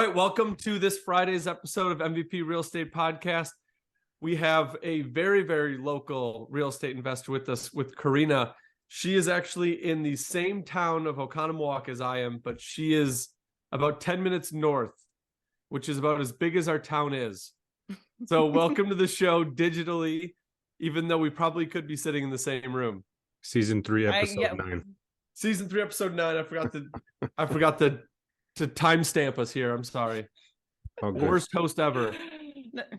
All right, welcome to this Friday's episode of MVP Real Estate Podcast. We have a very, very local real estate investor with us, with Corina. She is actually in the same town of Oconomowoc as I am, but she is about 10 minutes north, which is about as big as our town is. So welcome to the show digitally, even though we probably could be sitting in the same room. Season 3, episode 9. Season 3, episode 9. I forgot to timestamp us here. I'm sorry. Worst host ever.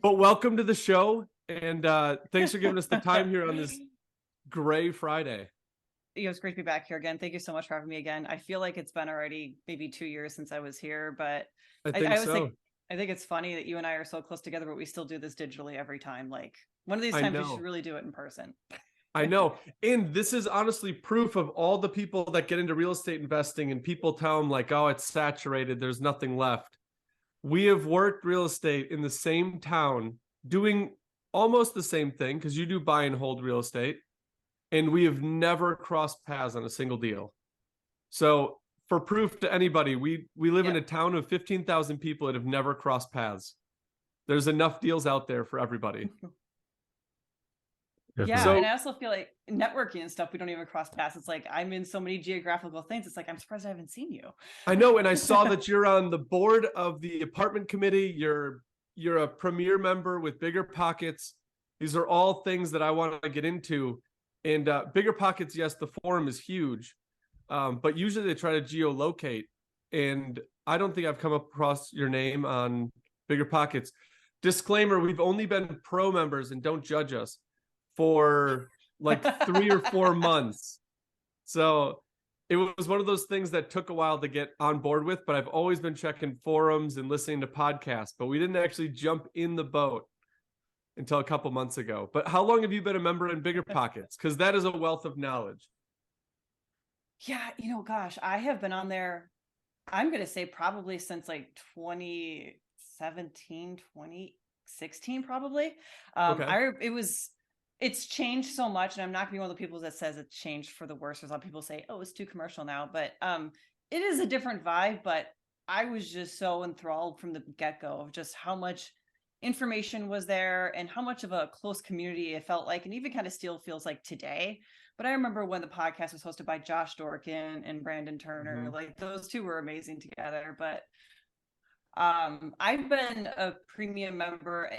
But welcome to the show, and thanks for giving us the time here on this gray Friday. It's great to be back here again. Thank you so much for having me again. I feel like it's been already maybe 2 years since I was here, but I think it's funny that you and I are so close together, but we still do this digitally every time. Like one of these times we should really do it in person. I know. And this is honestly proof of all the people that get into real estate investing and people tell them like, oh, it's saturated, there's nothing left. We have worked real estate in the same town doing almost the same thing because you do buy and hold real estate. And we have never crossed paths on a single deal. So for proof to anybody, we live in a town of 15,000 people that have never crossed paths. There's enough deals out there for everybody. Yeah, and I also feel like networking and stuff, we don't even cross paths. It's like I'm in so many geographical things. It's like I'm surprised I haven't seen you. I know, and I saw that you're on the board of the apartment committee. You're a premier member with Bigger Pockets. These are all things that I want to get into. And Bigger Pockets, yes, the forum is huge, but usually they try to geolocate. And I don't think I've come across your name on Bigger Pockets. Disclaimer: we've only been pro members, and don't judge us, for like 3 or 4 months. So it was one of those things that took a while to get on board with, but I've always been checking forums and listening to podcasts, but we didn't actually jump in the boat until a couple months ago. But how long have you been a member in Bigger Pockets? Because that is a wealth of knowledge. Yeah, gosh, I have been on there, I'm going to say probably since like 2017, 2016, probably. It's changed so much, and I'm not going to be one of the people that says it's changed for the worse. There's a lot of people say, oh, it's too commercial now, but it is a different vibe. But I was just so enthralled from the get-go of just how much information was there and how much of a close community it felt like, and even kind of still feels like today. But I remember when the podcast was hosted by Josh Dorkin and Brandon Turner, like those two were amazing together. But I've been a premium member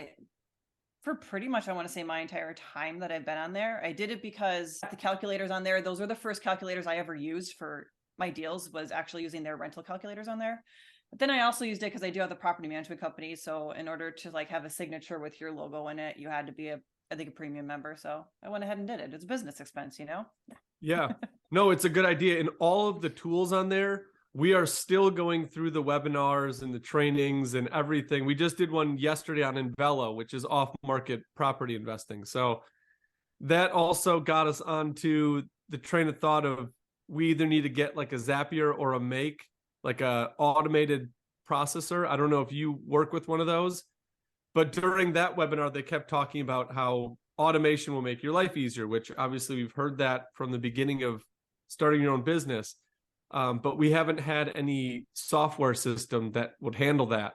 for pretty much, I want to say, my entire time that I've been on there. I did it because the calculators on there, those were the first calculators I ever used for my deals, was actually using their rental calculators on there. But then I also used it because I do have the property management company. So in order to like have a signature with your logo in it, you had to be a premium member. So I went ahead and did it. It's a business expense, Yeah, no, it's a good idea. And all of the tools on there, we are still going through the webinars and the trainings and everything. We just did one yesterday on Invelo, which is off-market property investing. So that also got us onto the train of thought of we either need to get like a Zapier or a Make, like a automated processor. I don't know if you work with one of those, but during that webinar, they kept talking about how automation will make your life easier, which obviously we've heard that from the beginning of starting your own business. But we haven't had any software system that would handle that.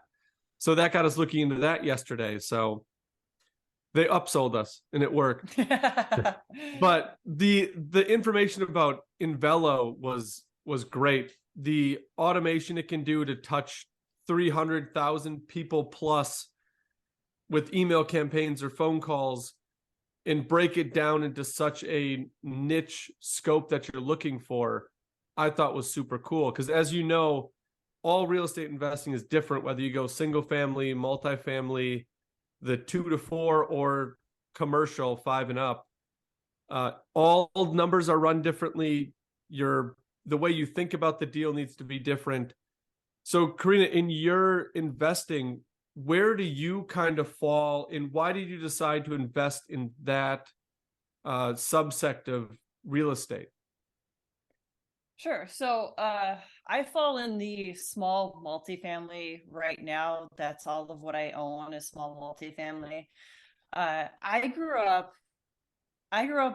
So that got us looking into that yesterday. So they upsold us and it worked. But the information about Invelo was great. The automation it can do to touch 300,000 people plus with email campaigns or phone calls and break it down into such a niche scope that you're looking for, I thought was super cool. Because as you know, all real estate investing is different, whether you go single family, multifamily, the 2 to 4, or commercial 5 and up. All numbers are run differently. The way you think about the deal needs to be different. So Corina, in your investing, where do you kind of fall, and why did you decide to invest in that subsect of real estate? Sure. So I fall in the small multifamily right now. That's all of what I own, is small multifamily. I grew up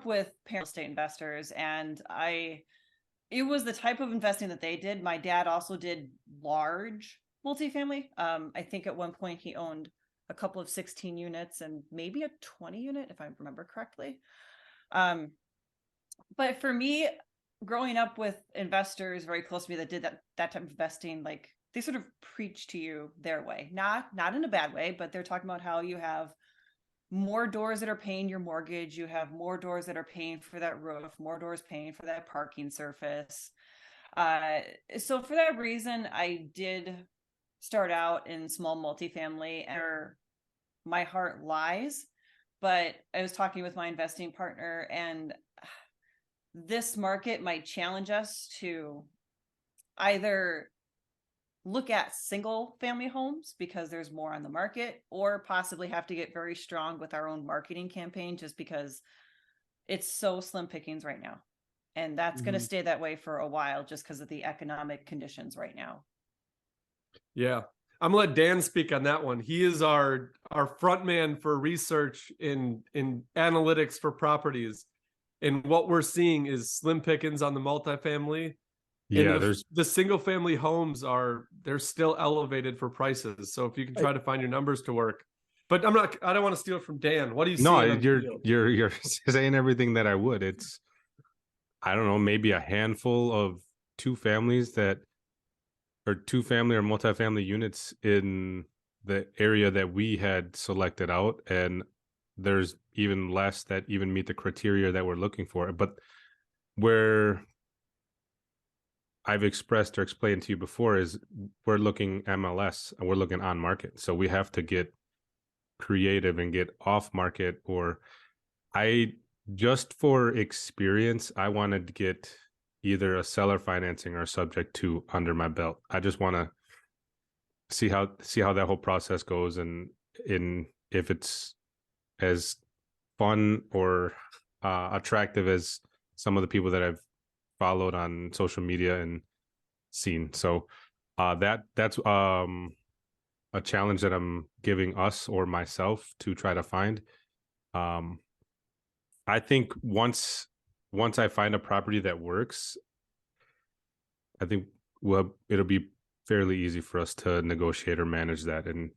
with real estate investors, and it was the type of investing that they did. My dad also did large multifamily. I think at one point he owned a couple of 16 units and maybe a 20 unit, if I remember correctly. But for me, growing up with investors very close to me that did that type of investing, like they sort of preach to you their way, not in a bad way, but they're talking about how you have more doors that are paying your mortgage, you have more doors that are paying for that roof, more doors paying for that parking surface. So for that reason, I did start out in small multifamily, and my heart lies. But I was talking with my investing partner, and this market might challenge us to either look at single family homes because there's more on the market, or possibly have to get very strong with our own marketing campaign, just because it's so slim pickings right now. And that's going to stay that way for a while, just because of the economic conditions right now. Yeah. I'm gonna let Dan speak on that one. He is our front man for research in analytics for properties. And what we're seeing is slim pickings on the multifamily. Yeah, and the single family homes they're still elevated for prices. So if you can try to find your numbers to work. But I don't want to steal it from Dan. What do you see? No, you're saying everything that I would. It's, I don't know, maybe a handful of two family or multifamily units in the area that we had selected out, and there's even less that even meet the criteria that we're looking for. But where I've expressed or explained to you before is we're looking MLS and we're looking on market. So we have to get creative and get off market, or just for experience, I wanted to get either a seller financing or subject to under my belt. I just want to see how that whole process goes, and if it's as fun or attractive as some of the people that I've followed on social media and seen. So that's a challenge that I'm giving us or myself to try to find. I think once I find a property that works, I think it'll be fairly easy for us to negotiate or manage that. And,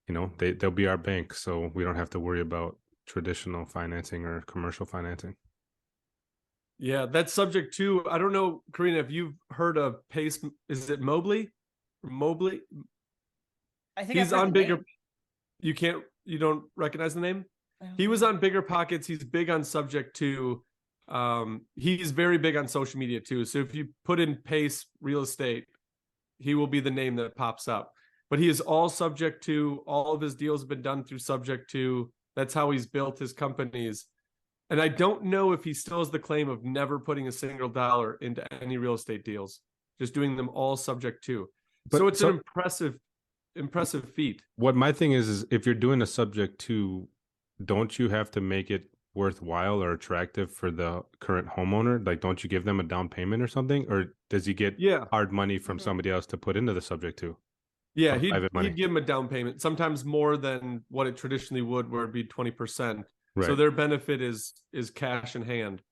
they'll be our bank, so we don't have to worry about traditional financing or commercial financing. Yeah, that's subject to, I don't know, Corina, if you've heard of Pace, is it Mobley? I think he's on Bigger. You don't recognize the name? He was on Bigger Pockets. He's big on subject to. He's very big on social media too. So if you put in Pace Real Estate, he will be the name that pops up. But he is all subject to. All of his deals have been done through subject to. That's how he's built his companies. And I don't know if he still has the claim of never putting a single dollar into any real estate deals, just doing them all subject to. So it's an impressive feat. What my thing is if you're doing a subject to, don't you have to make it worthwhile or attractive for the current homeowner? Like, don't you give them a down payment or something? Or does he get hard money from somebody else to put into the subject to? Yeah, he'd give him a down payment, sometimes more than what it traditionally would, where it'd be 20%. Right. So their benefit is cash in hand.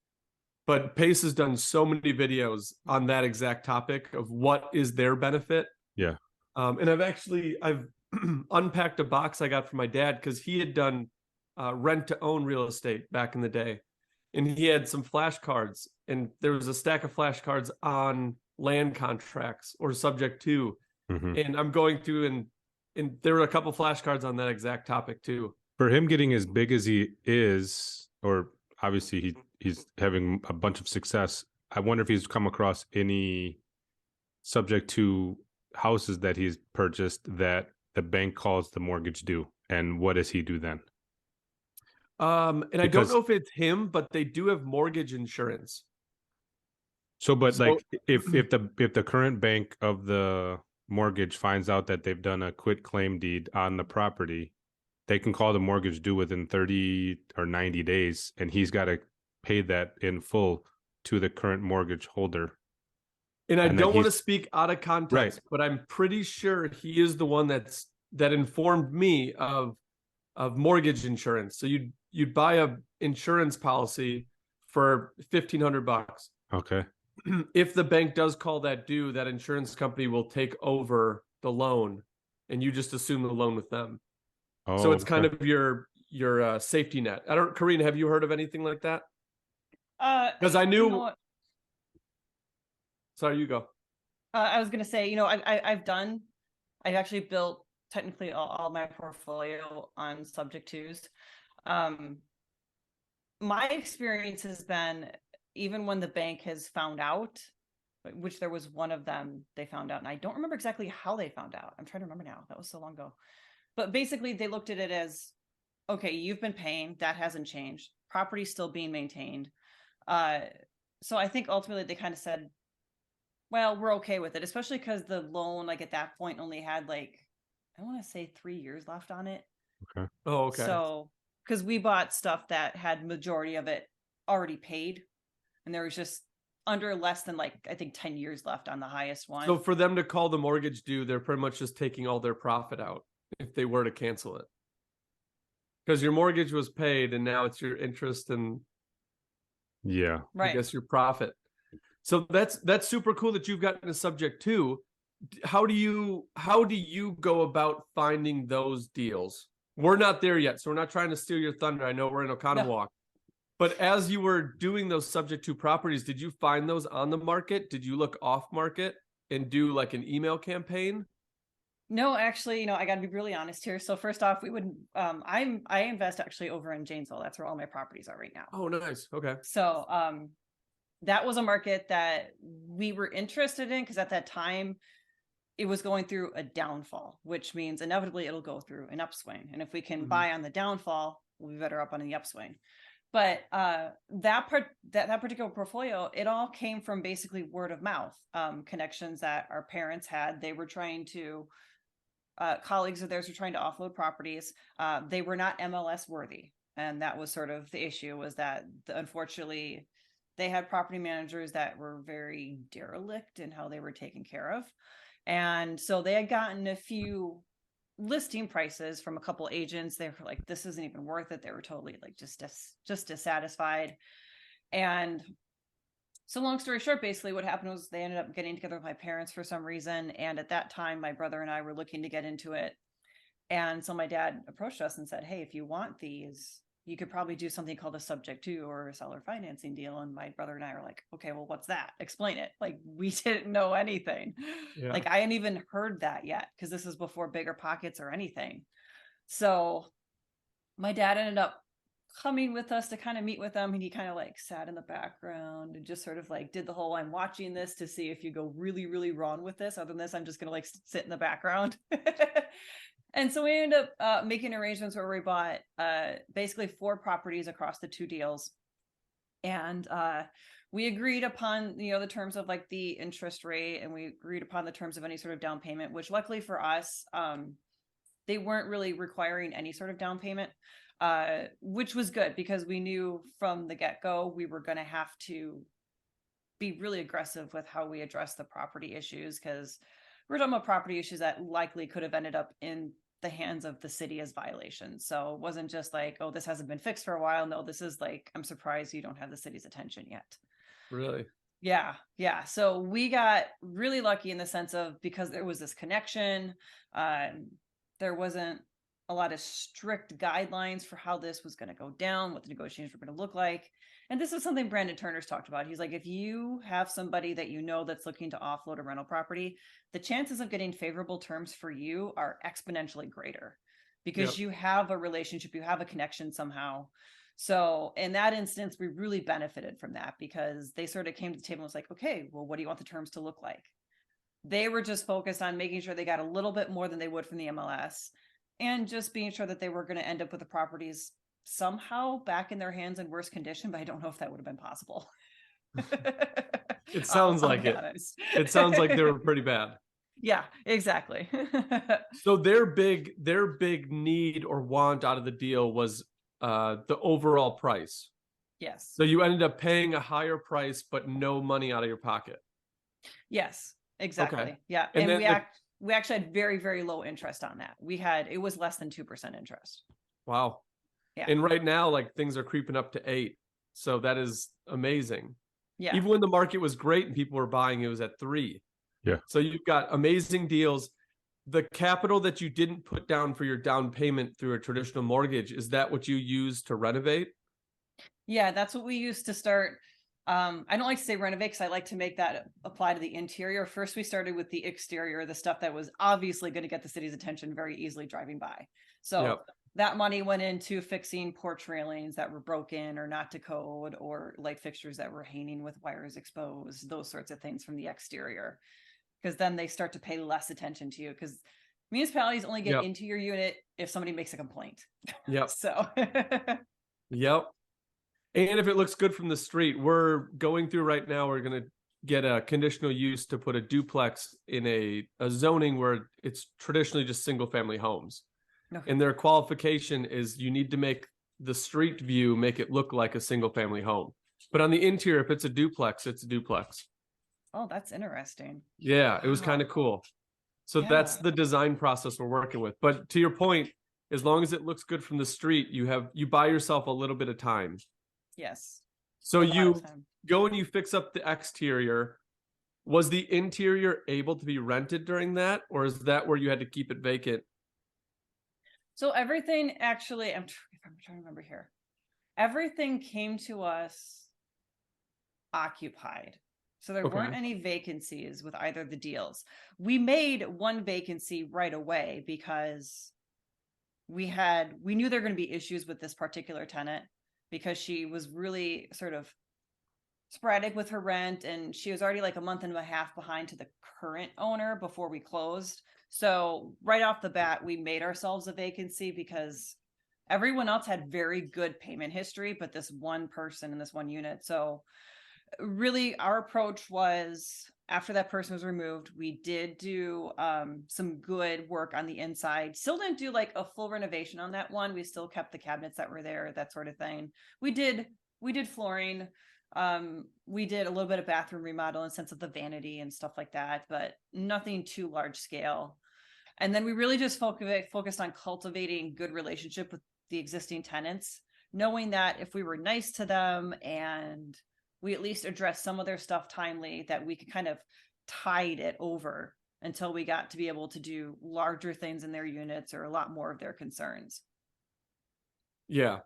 But Pace has done so many videos on that exact topic of what is their benefit. Yeah. And I've unpacked a box I got from my dad because he had done rent to own real estate back in the day. And he had some flashcards, and there was a stack of flashcards on land contracts or subject to. Mm-hmm. And I'm going through and there were a couple flashcards on that exact topic too. For him getting as big as he is, or obviously he's having a bunch of success, I wonder if he's come across any subject to houses that he's purchased that the bank calls the mortgage due, and what does he do then? And I don't know if it's him, but they do have mortgage insurance. Like if the current bank of the mortgage finds out that they've done a quit claim deed on the property, they can call the mortgage due within 30 or 90 days, and he's got to pay that in full to the current mortgage holder. And I don't want to speak out of context, but I'm pretty sure he is the one that informed me of mortgage insurance. So you'd buy a insurance policy for $1,500. Okay. If the bank does call that due, that insurance company will take over the loan, and you just assume the loan with them. Oh, So it's kind okay. of your safety net. Corrina, have you heard of anything like that? Because I knew. You know what? Sorry, you go. I was gonna say, I've actually built technically all my portfolio on subject twos. My experience has been, even when the bank has found out, which there was one of them they found out, and I don't remember exactly how they found out. I'm trying to remember now. That was so long ago. But basically they looked at it as, okay, you've been paying, that hasn't changed. Property's still being maintained. So I think ultimately they kind of said, well, we're okay with it, especially because the loan, like at that point, only had like, I want to say 3 years left on it. Okay. Oh, okay. So, because we bought stuff that had majority of it already paid, and there was just under less than like, I think 10 years left on the highest one. So for them to call the mortgage due, they're pretty much just taking all their profit out if they were to cancel it. Because your mortgage was paid and now it's your interest and Yeah. Right. I guess your profit. So that's super cool that you've gotten a subject too. How do you go about finding those deals? We're not there yet, so we're not trying to steal your thunder. I know we're in Oconomowoc. But as you were doing those subject to properties, did you find those on the market? Did you look off market and do like an email campaign? No, actually, I got to be really honest here. So first off, I invest actually over in Janesville. That's where all my properties are right now. Oh, nice. Okay. So that was a market that we were interested in because at that time it was going through a downfall, which means inevitably it'll go through an upswing. And if we can buy on the downfall, we'll be better up on the upswing. But that particular portfolio, it all came from basically word of mouth, connections that our parents had. They were trying to, colleagues of theirs were trying to offload properties. They were not MLS worthy. And that was sort of the issue, was that unfortunately they had property managers that were very derelict in how they were taken care of. And so they had gotten a few listing prices from a couple agents. They were like, this isn't even worth it. They were totally like just dissatisfied. And so long story short, basically what happened was they ended up getting together with my parents for some reason. And at that time, my brother and I were looking to get into it. And so my dad approached us and said, hey, if you want these, you could probably do something called a subject to or a seller financing deal. And my brother and I were like, okay, well, what's that? Explain it. Like, we didn't know anything. Yeah. Like, I hadn't even heard that yet, because this is before Bigger Pockets or anything. So my dad ended up coming with us to kind of meet with them, and he kind of like sat in the background and just sort of like did the whole, I'm watching this to see if you go really, really wrong with this. Other than this, I'm just gonna like sit in the background. And so we ended up making arrangements where we bought basically 4 properties across the 2 deals. And we agreed upon, the terms of like the interest rate, and we agreed upon the terms of any sort of down payment, which luckily for us, they weren't really requiring any sort of down payment, which was good, because we knew from the get-go we were going to have to be really aggressive with how we address the property issues, because we're talking about property issues that likely could have ended up in the hands of the city as violations. So it wasn't just like, oh, this hasn't been fixed for a while. No, this is like, I'm surprised you don't have the city's attention yet. Really? Yeah. So we got really lucky in the sense of, because there was this connection, there wasn't a lot of strict guidelines for how this was going to go down, what the negotiations were going to look like. And this is something Brandon Turner's talked about. He's like, if you have somebody that that's looking to offload a rental property, the chances of getting favorable terms for you are exponentially greater, because you have a relationship, you have a connection somehow. So in that instance, we really benefited from that, because they sort of came to the table and was like, okay, well, what do you want the terms to look like? They were just focused on making sure they got a little bit more than they would from the MLS, and just being sure that they were going to end up with the properties somehow back in their hands in worse condition. But I don't know if that would have been possible. It sounds like it. It sounds like they were pretty bad. Yeah, exactly. So their big need or want out of the deal was the overall price. Yes. So you ended up paying a higher price, but no money out of your pocket. Yes, exactly. Okay. Yeah. And we actually had very, very low interest on that. It was less than 2% interest. Wow. Yeah. And right now, like, things are creeping up to 8. So that is amazing. Yeah. Even when the market was great and people were buying, it was at 3. Yeah. So you've got amazing deals. the capital that you didn't put down for your down payment through a traditional mortgage, is that what you use to renovate? Yeah, that's what we used to start. I don't like to say renovate because I like to make that apply to the interior. First, we started with the exterior, the stuff that was obviously going to get the city's attention very easily driving by. So Yep. that money went into fixing porch railings that were broken or not to code, or light fixtures that were hanging with wires exposed, those sorts of things from the exterior. Because then they start to pay less attention to you, because municipalities only get Yep. into your unit if somebody makes a complaint. Yep. So Yep. And if it looks good from the street, we're going through right now, we're going to get a conditional use to put a duplex in a zoning where it's traditionally just single family homes. Okay. And their qualification is you need to make the street view, make it look like a single family home. But on the interior, if it's a duplex, it's a duplex. Oh, that's interesting. Yeah, it was Wow. kind of cool. So Yeah. that's the design process we're working with. But to your point, as long as it looks good from the street, you buy yourself a little bit of time. Yes. So A lot you of time. go and you fix up the exterior. Was the interior able to be rented during that, or is that where you had to keep it vacant? So everything actually, I'm trying to remember here. Everything came to us occupied. So there Okay. weren't any vacancies with either of the deals. We made one vacancy right away because we knew there were going to be issues with this particular tenant, because she was really sort of sporadic with her rent, and she was already like a month and a half behind to the current owner before we closed. So right off the bat, we made ourselves a vacancy because everyone else had very good payment history, but this one person in this one unit. So really our approach was, after that person was removed, we did do some good work on the inside. Still didn't do like a full renovation on that one. We still kept the cabinets that were there, that sort of thing. We did flooring. We did a little bit of bathroom remodel in the sense of the vanity and stuff like that, but nothing too large scale. And then we really just focused on cultivating good relationship with the existing tenants, knowing that if we were nice to them and we at least addressed some of their stuff timely, that we could kind of tide it over until we got to be able to do larger things in their units or a lot more of their concerns. Yeah.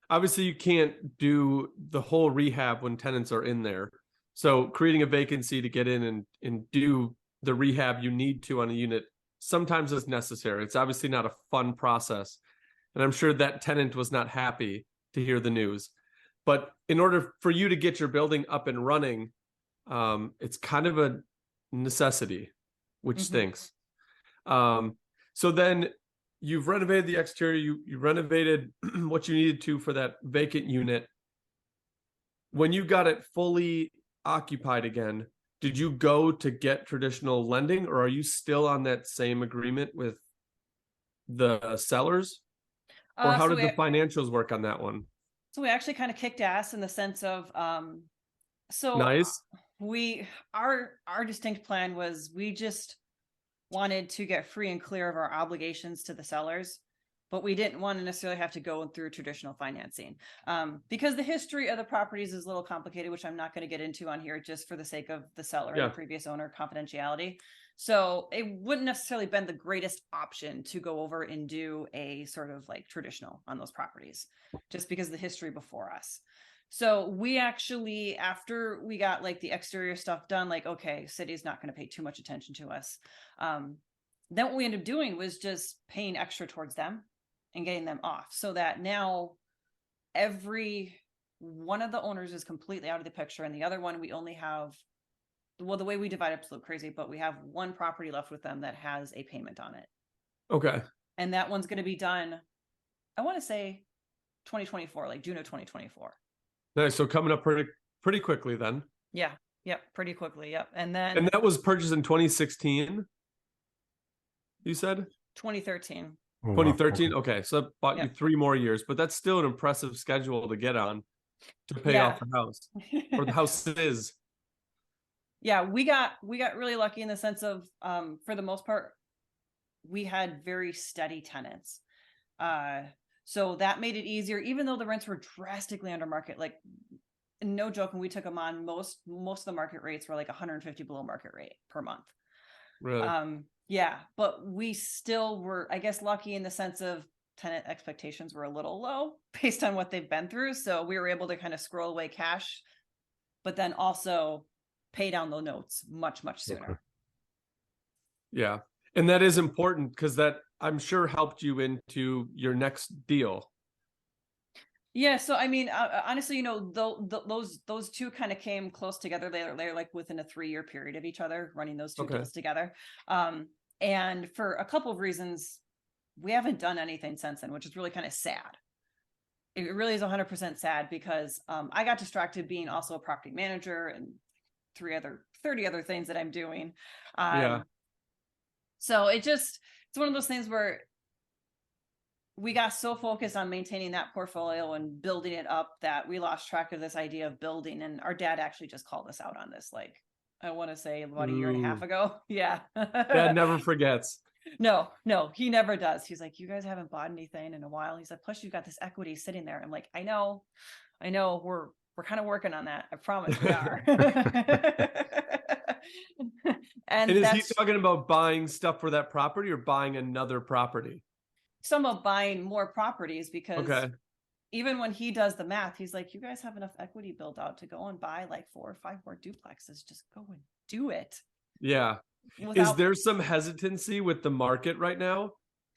Obviously, you can't do the whole rehab when tenants are in there. So creating a vacancy to get in and do the rehab you need to on a unit sometimes is necessary. It's obviously not a fun process. And I'm sure that tenant was not happy to hear the news. But in order for you to get your building up and running, it's kind of a necessity, which stinks. So then you've renovated the exterior, you renovated what you needed to for that vacant unit. When you got it fully occupied again, did you go to get traditional lending, or are you still on that same agreement with the sellers? Or how did the financials work on that one? So we actually kind of kicked ass in the sense of, Nice. Our distinct plan was, we just wanted to get free and clear of our obligations to the sellers, but we didn't want to necessarily have to go through traditional financing, because the history of the properties is a little complicated, which I'm not going to get into on here just for the sake of the seller and the previous owner confidentiality. So it wouldn't necessarily been the greatest option to go over and do a sort of like traditional on those properties, just because of the history before us. So we actually, after we got like the exterior stuff done, like, okay, city's not going to pay too much attention to us. Then what we ended up doing was just paying extra towards them and getting them off, so that now every one of the owners is completely out of the picture, and the other one, we only have, well, the way we divide up is a little crazy, but we have one property left with them that has a payment on it. Okay. And that one's going to be done, I want to say 2024, like June of 2024. Nice. So coming up pretty quickly then. Yeah. Yep. Pretty quickly. Yep. And that was purchased in 2016. You said 2013. 2013. Okay. So that bought you 3 more years, but that's still an impressive schedule to get on to pay off the house or the houses. Yeah, we got really lucky in the sense of, for the most part, we had very steady tenants. So that made it easier, even though the rents were drastically under market. Like, no joke, when we took them on, most of the market rates were like 150 below market rate per month. Really? Yeah, but we still were, I guess, lucky in the sense of tenant expectations were a little low based on what they've been through. So we were able to kind of scroll away cash, but then also pay down the notes much, much sooner. Okay. Yeah. And that is important because that I'm sure helped you into your next deal. Yeah, so I mean, honestly, you know, those two kind of came close together. They're like within a 3-year period of each other, running those two deals together. And for a couple of reasons, we haven't done anything since then, which is really kind of sad. It really is 100% sad because I got distracted being also a property manager and 30 other things that I'm doing. Yeah. So it's one of those things where we got so focused on maintaining that portfolio and building it up that we lost track of this idea of building. And our dad actually just called us out on this, like, I want to say about a year and a half ago. Yeah. Dad never forgets. No, he never does. He's like, you guys haven't bought anything in a while. He's like, plus you've got this equity sitting there. I'm like, I know, we're kind of working on that. I promise we are. And is he talking about buying stuff for that property or buying another property? Some of buying more properties because Okay. even when he does the math, he's like, you guys have enough equity built out to go and buy like 4 or 5 more duplexes. Just go and do it. Yeah. Is there some hesitancy with the market right now?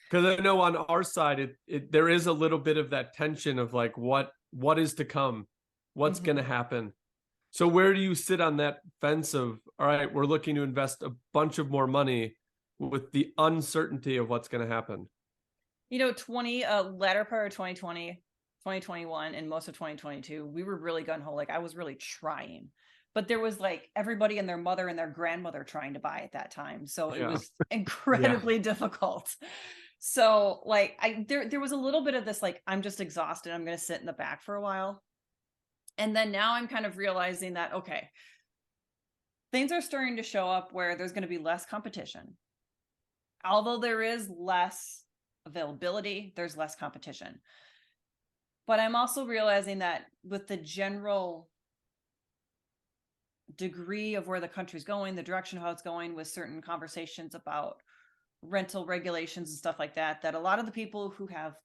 Because I know on our side, there is a little bit of that tension of like, what is to come? What's going to happen? So where do you sit on that fence of, all right, we're looking to invest a bunch of more money with the uncertainty of what's going to happen? You know, latter part of 2020, 2021, and most of 2022, we were really gung-ho. Like I was really trying, but there was like everybody and their mother and their grandmother trying to buy at that time. So it was incredibly difficult. So like there was a little bit of this, like, I'm just exhausted. I'm going to sit in the back for a while. And then now I'm kind of realizing that, okay, things are starting to show up where there's going to be less competition. Although there is less availability, there's less competition. But I'm also realizing that with the general degree of where the country's going, the direction of how it's going, with certain conversations about rental regulations and stuff like that, that a lot of the people who have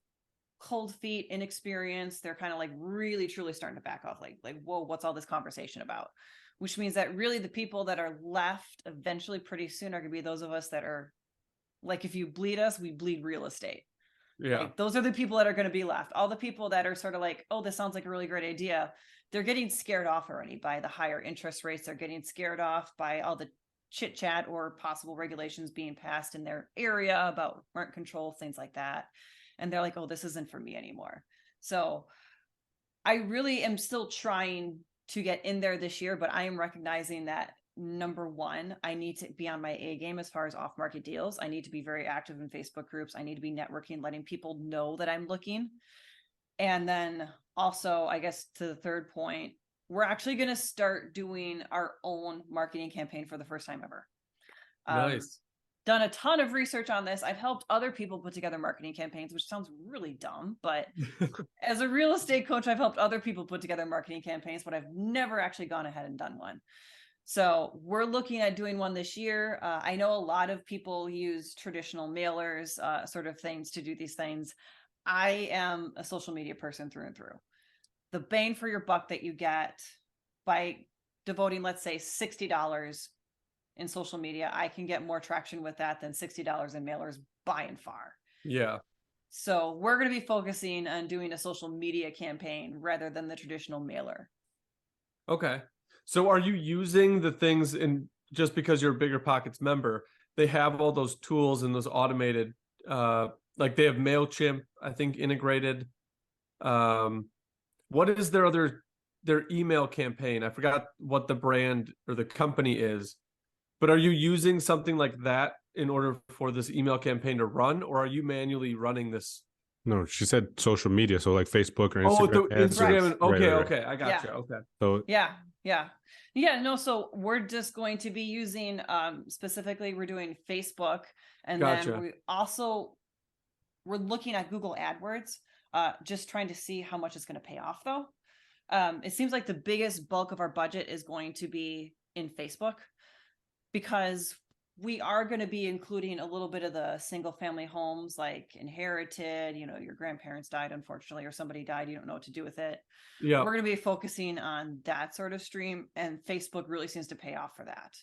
cold feet, inexperience, they're kind of like really truly starting to back off, like whoa, what's all this conversation about? Which means that really the people that are left eventually pretty soon are going to be those of us that are like, if you bleed us, we bleed real estate. Yeah. Like, those are the people that are going to be left. All the people that are sort of like, oh, this sounds like a really great idea, they're getting scared off already by the higher interest rates. They're getting scared off by all the chit chat or possible regulations being passed in their area about rent control, things like that. And they're like, oh, this isn't for me anymore. So I really am still trying to get in there this year, but I am recognizing that, number one, I need to be on my A game as far as off-market deals. I need to be very active in Facebook groups. I need to be networking, letting people know that I'm looking. And then also, I guess to the third point, we're actually going to start doing our own marketing campaign for the first time ever. Nice. Done a ton of research on this. I've helped other people put together marketing campaigns, which sounds really dumb, but as a real estate coach, I've helped other people put together marketing campaigns, but I've never actually gone ahead and done one. So we're looking at doing one this year. I know a lot of people use traditional mailers, sort of things to do these things. I am a social media person through and through. The bang for your buck that you get by devoting, let's say, $60 in social media, I can get more traction with that than $60 in mailers by and far. Yeah. So we're going to be focusing on doing a social media campaign rather than the traditional mailer. Okay. So are you using the things in, just because you're a Bigger Pockets member, they have all those tools and those automated, like they have MailChimp, I think, integrated. What is their email campaign? I forgot what the brand or the company is, but are you using something like that in order for this email campaign to run, or are you manually running this? No, she said social media, so like Facebook or Instagram. Instagram. Okay, Right. okay, I gotcha. Yeah. Okay. So Yeah. No, so we're just going to be using, specifically, we're doing Facebook, and then we're looking at Google AdWords, just trying to see how much it's going to pay off, though. It seems like the biggest bulk of our budget is going to be in Facebook, because we are going to be including a little bit of the single family homes, like inherited, your grandparents died, unfortunately, or somebody died, you don't know what to do with it. Yeah. We're going to be focusing on that sort of stream, and Facebook really seems to pay off for that.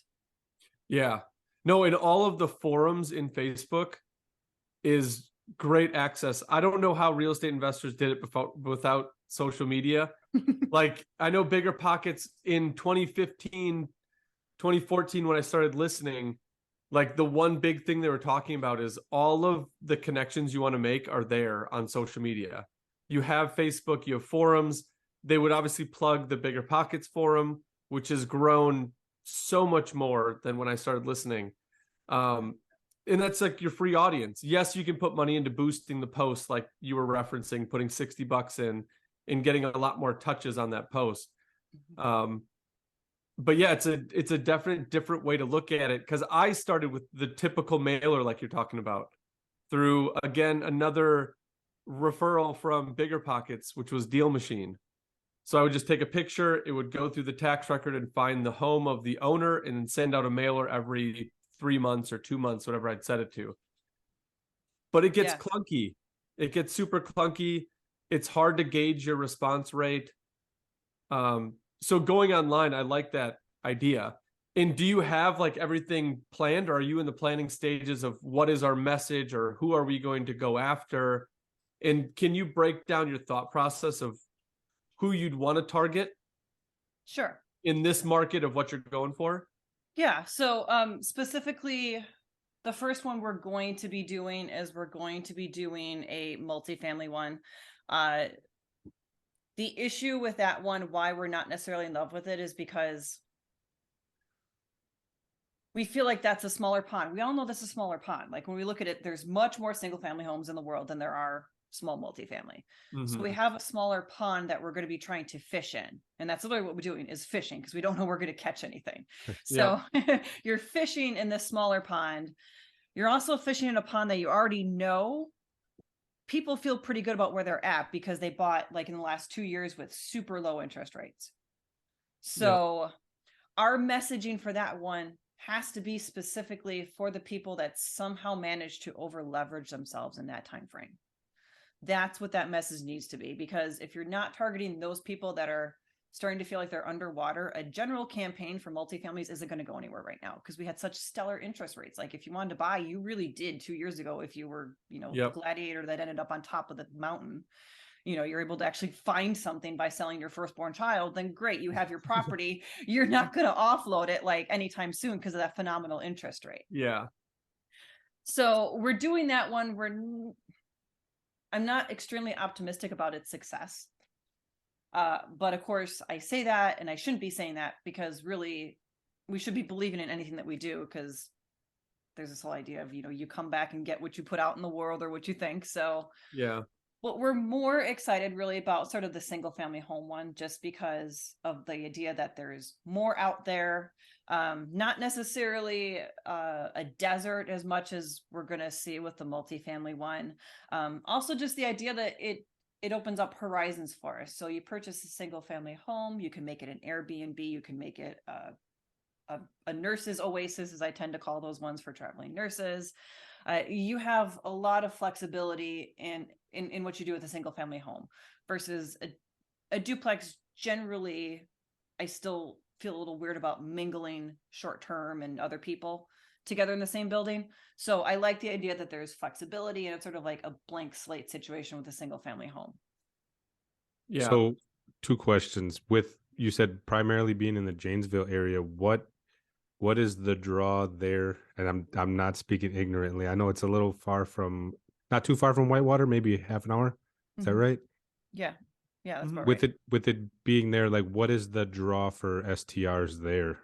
Yeah. No, in all of the forums in Facebook is great access. I don't know how real estate investors did it without social media. Like, I know Bigger Pockets in 2015, 2014, when I started listening, like the one big thing they were talking about is all of the connections you want to make are there on social media. You have Facebook, you have forums. They would obviously plug the Bigger Pockets forum, which has grown so much more than when I started listening. And that's like your free audience. Yes, you can put money into boosting the post, like you were referencing, putting $60 in and getting a lot more touches on that post. But yeah, it's a definite different way to look at it, because I started with the typical mailer like you're talking about through, again, another referral from Bigger Pockets, which was Deal Machine. So I would just take a picture, it would go through the tax record and find the home of the owner and then send out a mailer every 3 months or 2 months, whatever I'd set it to. But it gets clunky. It gets super clunky. It's hard to gauge your response rate. So going online, I like that idea. And do you have like everything planned, or are you in the planning stages of what is our message or who are we going to go after? And can you break down your thought process of who you'd want to target? Sure. In this market of what you're going for? Yeah. So specifically, the first one we're going to be doing is we're going to be doing a multifamily one. The issue with that one, why we're not necessarily in love with it, is because we feel like that's a smaller pond. We all know this is a smaller pond. Like when we look at it, there's much more single family homes in the world than there are small multifamily. Mm-hmm. So we have a smaller pond that we're going to be trying to fish in. And that's literally what we're doing, is fishing, because we don't know we're going to catch anything. So you're fishing in this smaller pond. You're also fishing in a pond that you already know people feel pretty good about where they're at, because they bought like in the last 2 years with super low interest rates. So our messaging for that one has to be specifically for the people that somehow managed to over leverage themselves in that time frame. That's what that message needs to be, because if you're not targeting those people that are starting to feel like they're underwater, a general campaign for multifamilies isn't going to go anywhere right now, because we had such stellar interest rates. Like if you wanted to buy, you really did 2 years ago. If you were, the gladiator that ended up on top of the mountain, you're able to actually find something by selling your firstborn child, then great, you have your property. You're not going to offload it like anytime soon because of that phenomenal interest rate. Yeah. So we're doing that one. I'm not extremely optimistic about its success. But of course I say that, and I shouldn't be saying that, because really we should be believing in anything that we do, because there's this whole idea of, you come back and get what you put out in the world or what you think. So but we're more excited really about sort of the single family home one, just because of the idea that there's more out there. Not necessarily a desert as much as we're going to see with the multifamily one. Also just the idea that it opens up horizons for us. So you purchase a single family home, you can make it an Airbnb, you can make it a nurse's oasis, as I tend to call those ones for traveling nurses. You have a lot of flexibility in what you do with a single family home versus a duplex. Generally, I still feel a little weird about mingling short term and other people together in the same building. So I like the idea that there's flexibility, and it's sort of like a blank slate situation with a single family home. Yeah. So 2 questions. With, you said primarily being in the Janesville area, what is the draw there? And I'm not speaking ignorantly. I know it's a little not too far from Whitewater, maybe half an hour. Is that right? Yeah. Yeah, that's about with right. With it being there, like what is the draw for STRs there?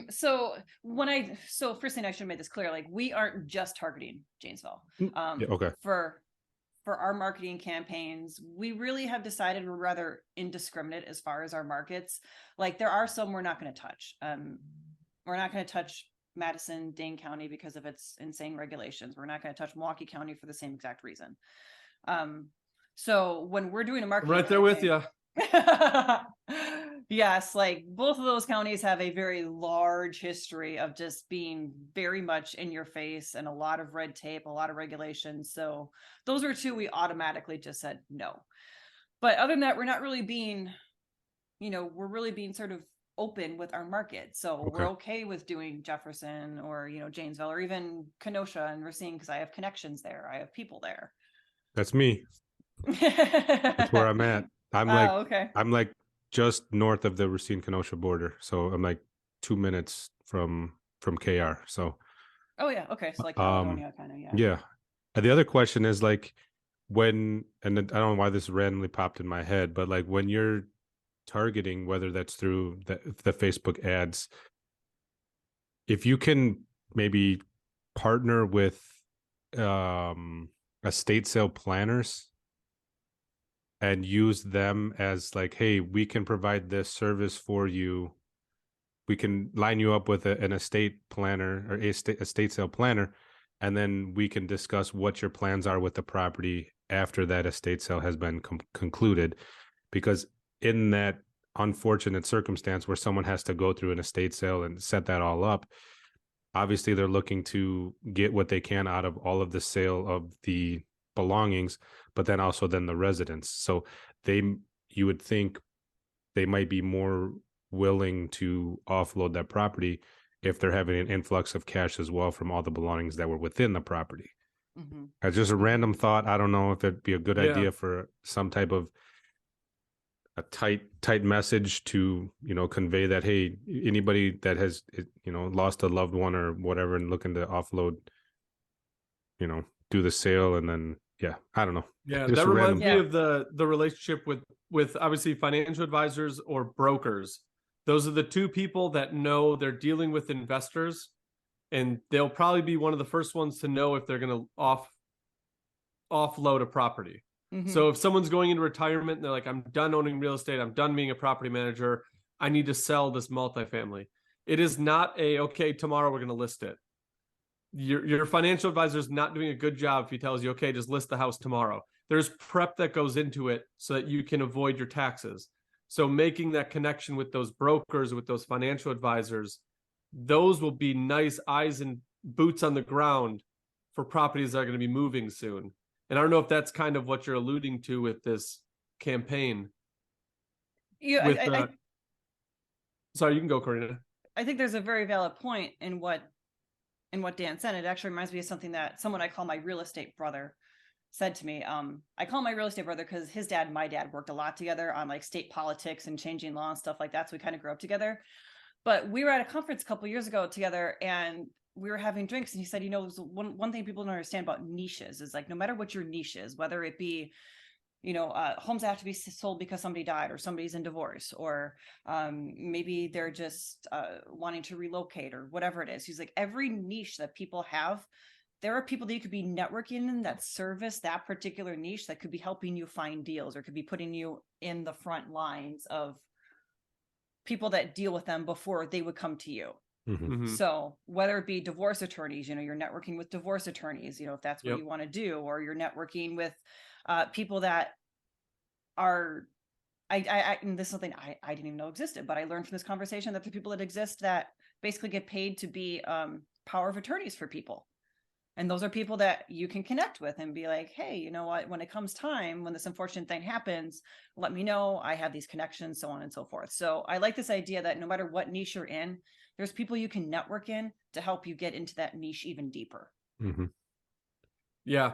So first thing, I should make this clear, like we aren't just targeting Janesville. Okay. For our marketing campaigns, we really have decided we're rather indiscriminate as far as our markets. Like there are some we're not going to touch. We're not going to touch Madison, Dane County because of its insane regulations. We're not going to touch Milwaukee County for the same exact reason. So when we're doing a marketing right there with you. Yes, like both of those counties have a very large history of just being very much in your face and a lot of red tape, a lot of regulations. So those are two we automatically just said no. But other than that, we're not really being, we're really being sort of open with our market. So we're okay with doing Jefferson or, Janesville or even Kenosha and Racine because I have connections there. I have people there. That's me. That's where I'm at. Okay. I'm like just north of the Racine Kenosha border. So I'm like 2 minutes from KR. So Oh yeah. Okay. So like Caledonia kind of, yeah. yeah. And the other question is like and I don't know why this randomly popped in my head, but like when you're targeting, whether that's through the Facebook ads, if you can maybe partner with estate sale planners and use them as like, hey, we can provide this service for you. We can line you up with an estate planner or estate sale planner, and then we can discuss what your plans are with the property after that estate sale has been concluded. Because in that unfortunate circumstance where someone has to go through an estate sale and set that all up, obviously they're looking to get what they can out of all of the sale of the belongings, but then also then the residents. So you would think they might be more willing to offload that property if they're having an influx of cash as well from all the belongings that were within the property. Mm-hmm. It's just a random thought. I don't know if it'd be a good idea for some type of a tight message to, convey that, hey, anybody that has, lost a loved one or whatever and looking to offload, do the sale. And then, I don't know. Yeah. Just that reminds me of the relationship with obviously financial advisors or brokers. Those are the two people that know they're dealing with investors, and they'll probably be one of the first ones to know if they're going to offload a property. Mm-hmm. So if someone's going into retirement and they're like, I'm done owning real estate, I'm done being a property manager, I need to sell this multifamily. It is not okay, tomorrow we're going to list it. Your financial advisor is not doing a good job if he tells you, okay, just list the house tomorrow. There's prep that goes into it so that you can avoid your taxes. So making that connection with those brokers, with those financial advisors, those will be nice eyes and boots on the ground for properties that are going to be moving soon. And I don't know if that's kind of what you're alluding to with this campaign. Yeah, sorry, you can go, Corina. I think there's a very valid point in what Dan said. It actually reminds me of something that someone I call my real estate brother said to me. I call my real estate brother because his dad and my dad worked a lot together on like state politics and changing law and stuff like that. So we kind of grew up together. But we were at a conference a couple of years ago together, and we were having drinks, and he said, one thing people don't understand about niches is like, no matter what your niche is, whether it be, homes have to be sold because somebody died or somebody's in divorce, or maybe they're just wanting to relocate or whatever it is. He's like, every niche that people have, there are people that you could be networking in that service that particular niche that could be helping you find deals or could be putting you in the front lines of people that deal with them before they would come to you. Mm-hmm. So whether it be divorce attorneys, you're networking with divorce attorneys, if that's what you want to do, or you're networking with people that are, and this is something I didn't even know existed, but I learned from this conversation that the people that exist that basically get paid to be power of attorneys for people. And those are people that you can connect with and be like, hey, you know what, when it comes time, when this unfortunate thing happens, let me know. I have these connections, so on and so forth. So I like this idea that no matter what niche you're in, there's people you can network in to help you get into that niche even deeper. Mm-hmm. Yeah.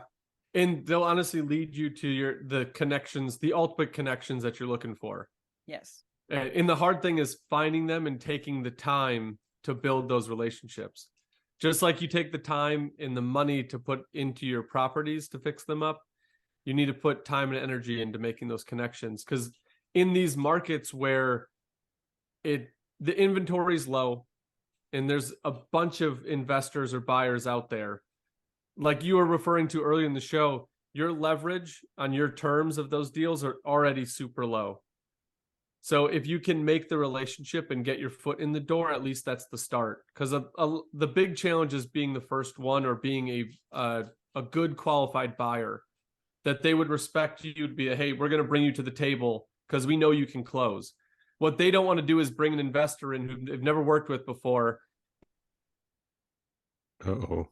And they'll honestly lead you to the connections, the ultimate connections that you're looking for. Yes. And the hard thing is finding them and taking the time to build those relationships. Just like you take the time and the money to put into your properties to fix them up, you need to put time and energy into making those connections. Because in these markets where the inventory is low and there's a bunch of investors or buyers out there, like you were referring to earlier in the show, your leverage on your terms of those deals are already super low. So if you can make the relationship and get your foot in the door, at least that's the start. Because the big challenge is being the first one or being a good qualified buyer, that they would respect you to be hey, we're going to bring you to the table because we know you can close. What they don't want to do is bring an investor in who they've never worked with before. Uh-oh.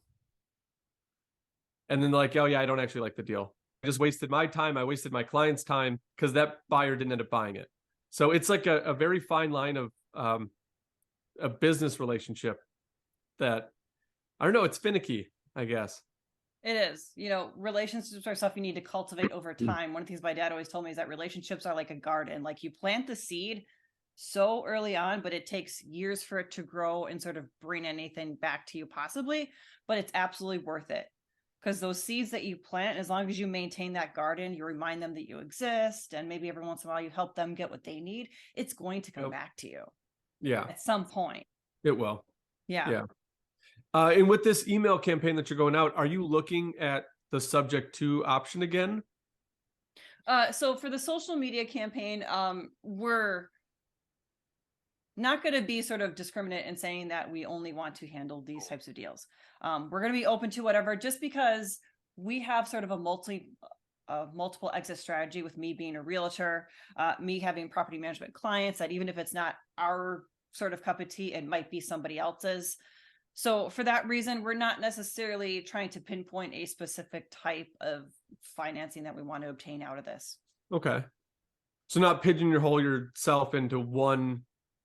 And then they're like, oh yeah, I don't actually like the deal. I just wasted my time. I wasted my client's time because that buyer didn't end up buying it. So it's like a very fine line of a business relationship that, I don't know, it's finicky, I guess. It is. Relationships are stuff you need to cultivate over time. One of the things my dad always told me is that relationships are like a garden. Like you plant the seed so early on, but it takes years for it to grow and sort of bring anything back to you possibly, but it's absolutely worth it. Because those seeds that you plant, as long as you maintain that garden, you remind them that you exist, and maybe every once in a while you help them get what they need, it's going to come back to you. Yeah. At some point. It will. Yeah. Yeah. And with this email campaign that you're going out, are you looking at the subject to option again? So for the social media campaign, we're not going to be sort of discriminate in saying that we only want to handle these types of deals. We're going to be open to whatever, just because we have sort of a multiple exit strategy with me being a realtor, me having property management clients that even if it's not our sort of cup of tea, it might be somebody else's. So for that reason, we're not necessarily trying to pinpoint a specific type of financing that we want to obtain out of this. Okay. So not pigeonhole yourself into one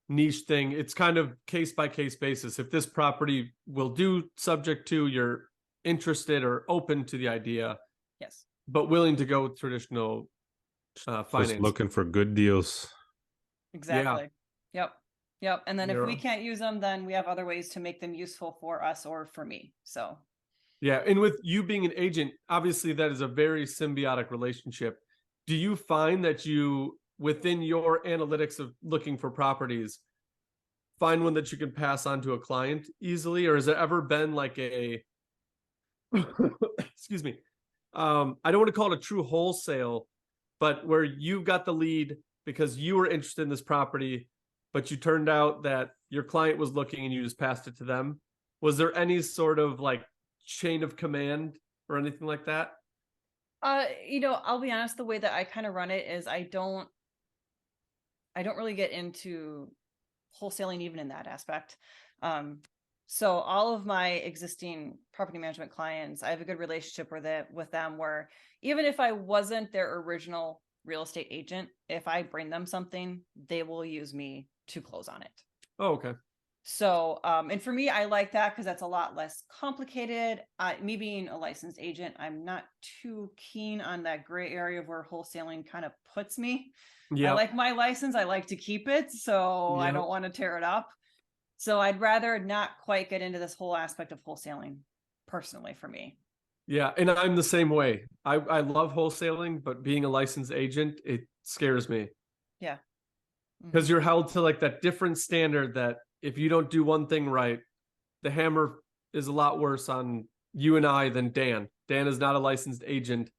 niche thing. It's kind of case by case basis. If this property will do subject to, you're interested or open to the idea. Yes. But willing to go with traditional finance. Just looking for good deals. Exactly. Yeah. Yep. And then if we Yeah. can't use them, then we have other ways to make them useful for us or for me. So. Yeah. And with you being an agent, obviously that is a very symbiotic relationship. Do you find that you, within your analytics of looking for properties, find one that you can pass on to a client easily? Or has there ever been like a, excuse me, I don't want to call it a true wholesale, but where you got the lead because you were interested in this property, but you turned out that your client was looking and you just passed it to them? Was there any sort of like chain of command or anything like that? I'll be honest, the way that I kind of run it is I don't really get into wholesaling even in that aspect. So all of my existing property management clients, I have a good relationship with them where even if I wasn't their original real estate agent, if I bring them something, they will use me to close on it. Oh, okay. So, and for me, I like that because that's a lot less complicated. Me being a licensed agent, I'm not too keen on that gray area of where wholesaling kind of puts me. Yeah. I like my license. I like to keep it. So I don't want to tear it up. So I'd rather not quite get into this whole aspect of wholesaling personally for me. Yeah. And I'm the same way. I love wholesaling, but being a licensed agent, it scares me. Yeah. Because you're held to like that different standard that if you don't do one thing right, the hammer is a lot worse on you and I than Dan. Dan is not a licensed agent.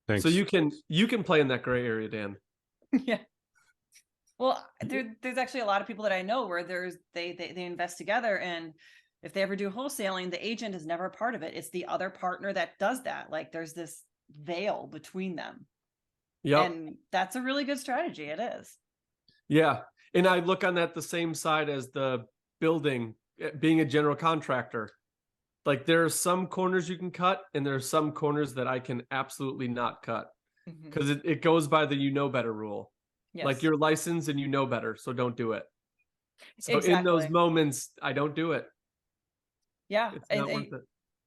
Thanks. So you can play in that gray area, Dan. Yeah. Well, there's actually a lot of people that I know where they invest together, and if they ever do wholesaling, the agent is never a part of it. It's the other partner that does that. Like there's this veil between them. Yeah. And that's a really good strategy. It is. Yeah. And I look on that the same side as the building, being a general contractor. Like there are some corners you can cut and there are some corners that I can absolutely not cut because it goes by the better rule. Yes. Like you're licensed and you know better, so don't do it. So Exactly. in those moments, I don't do it. Yeah. It's not worth it.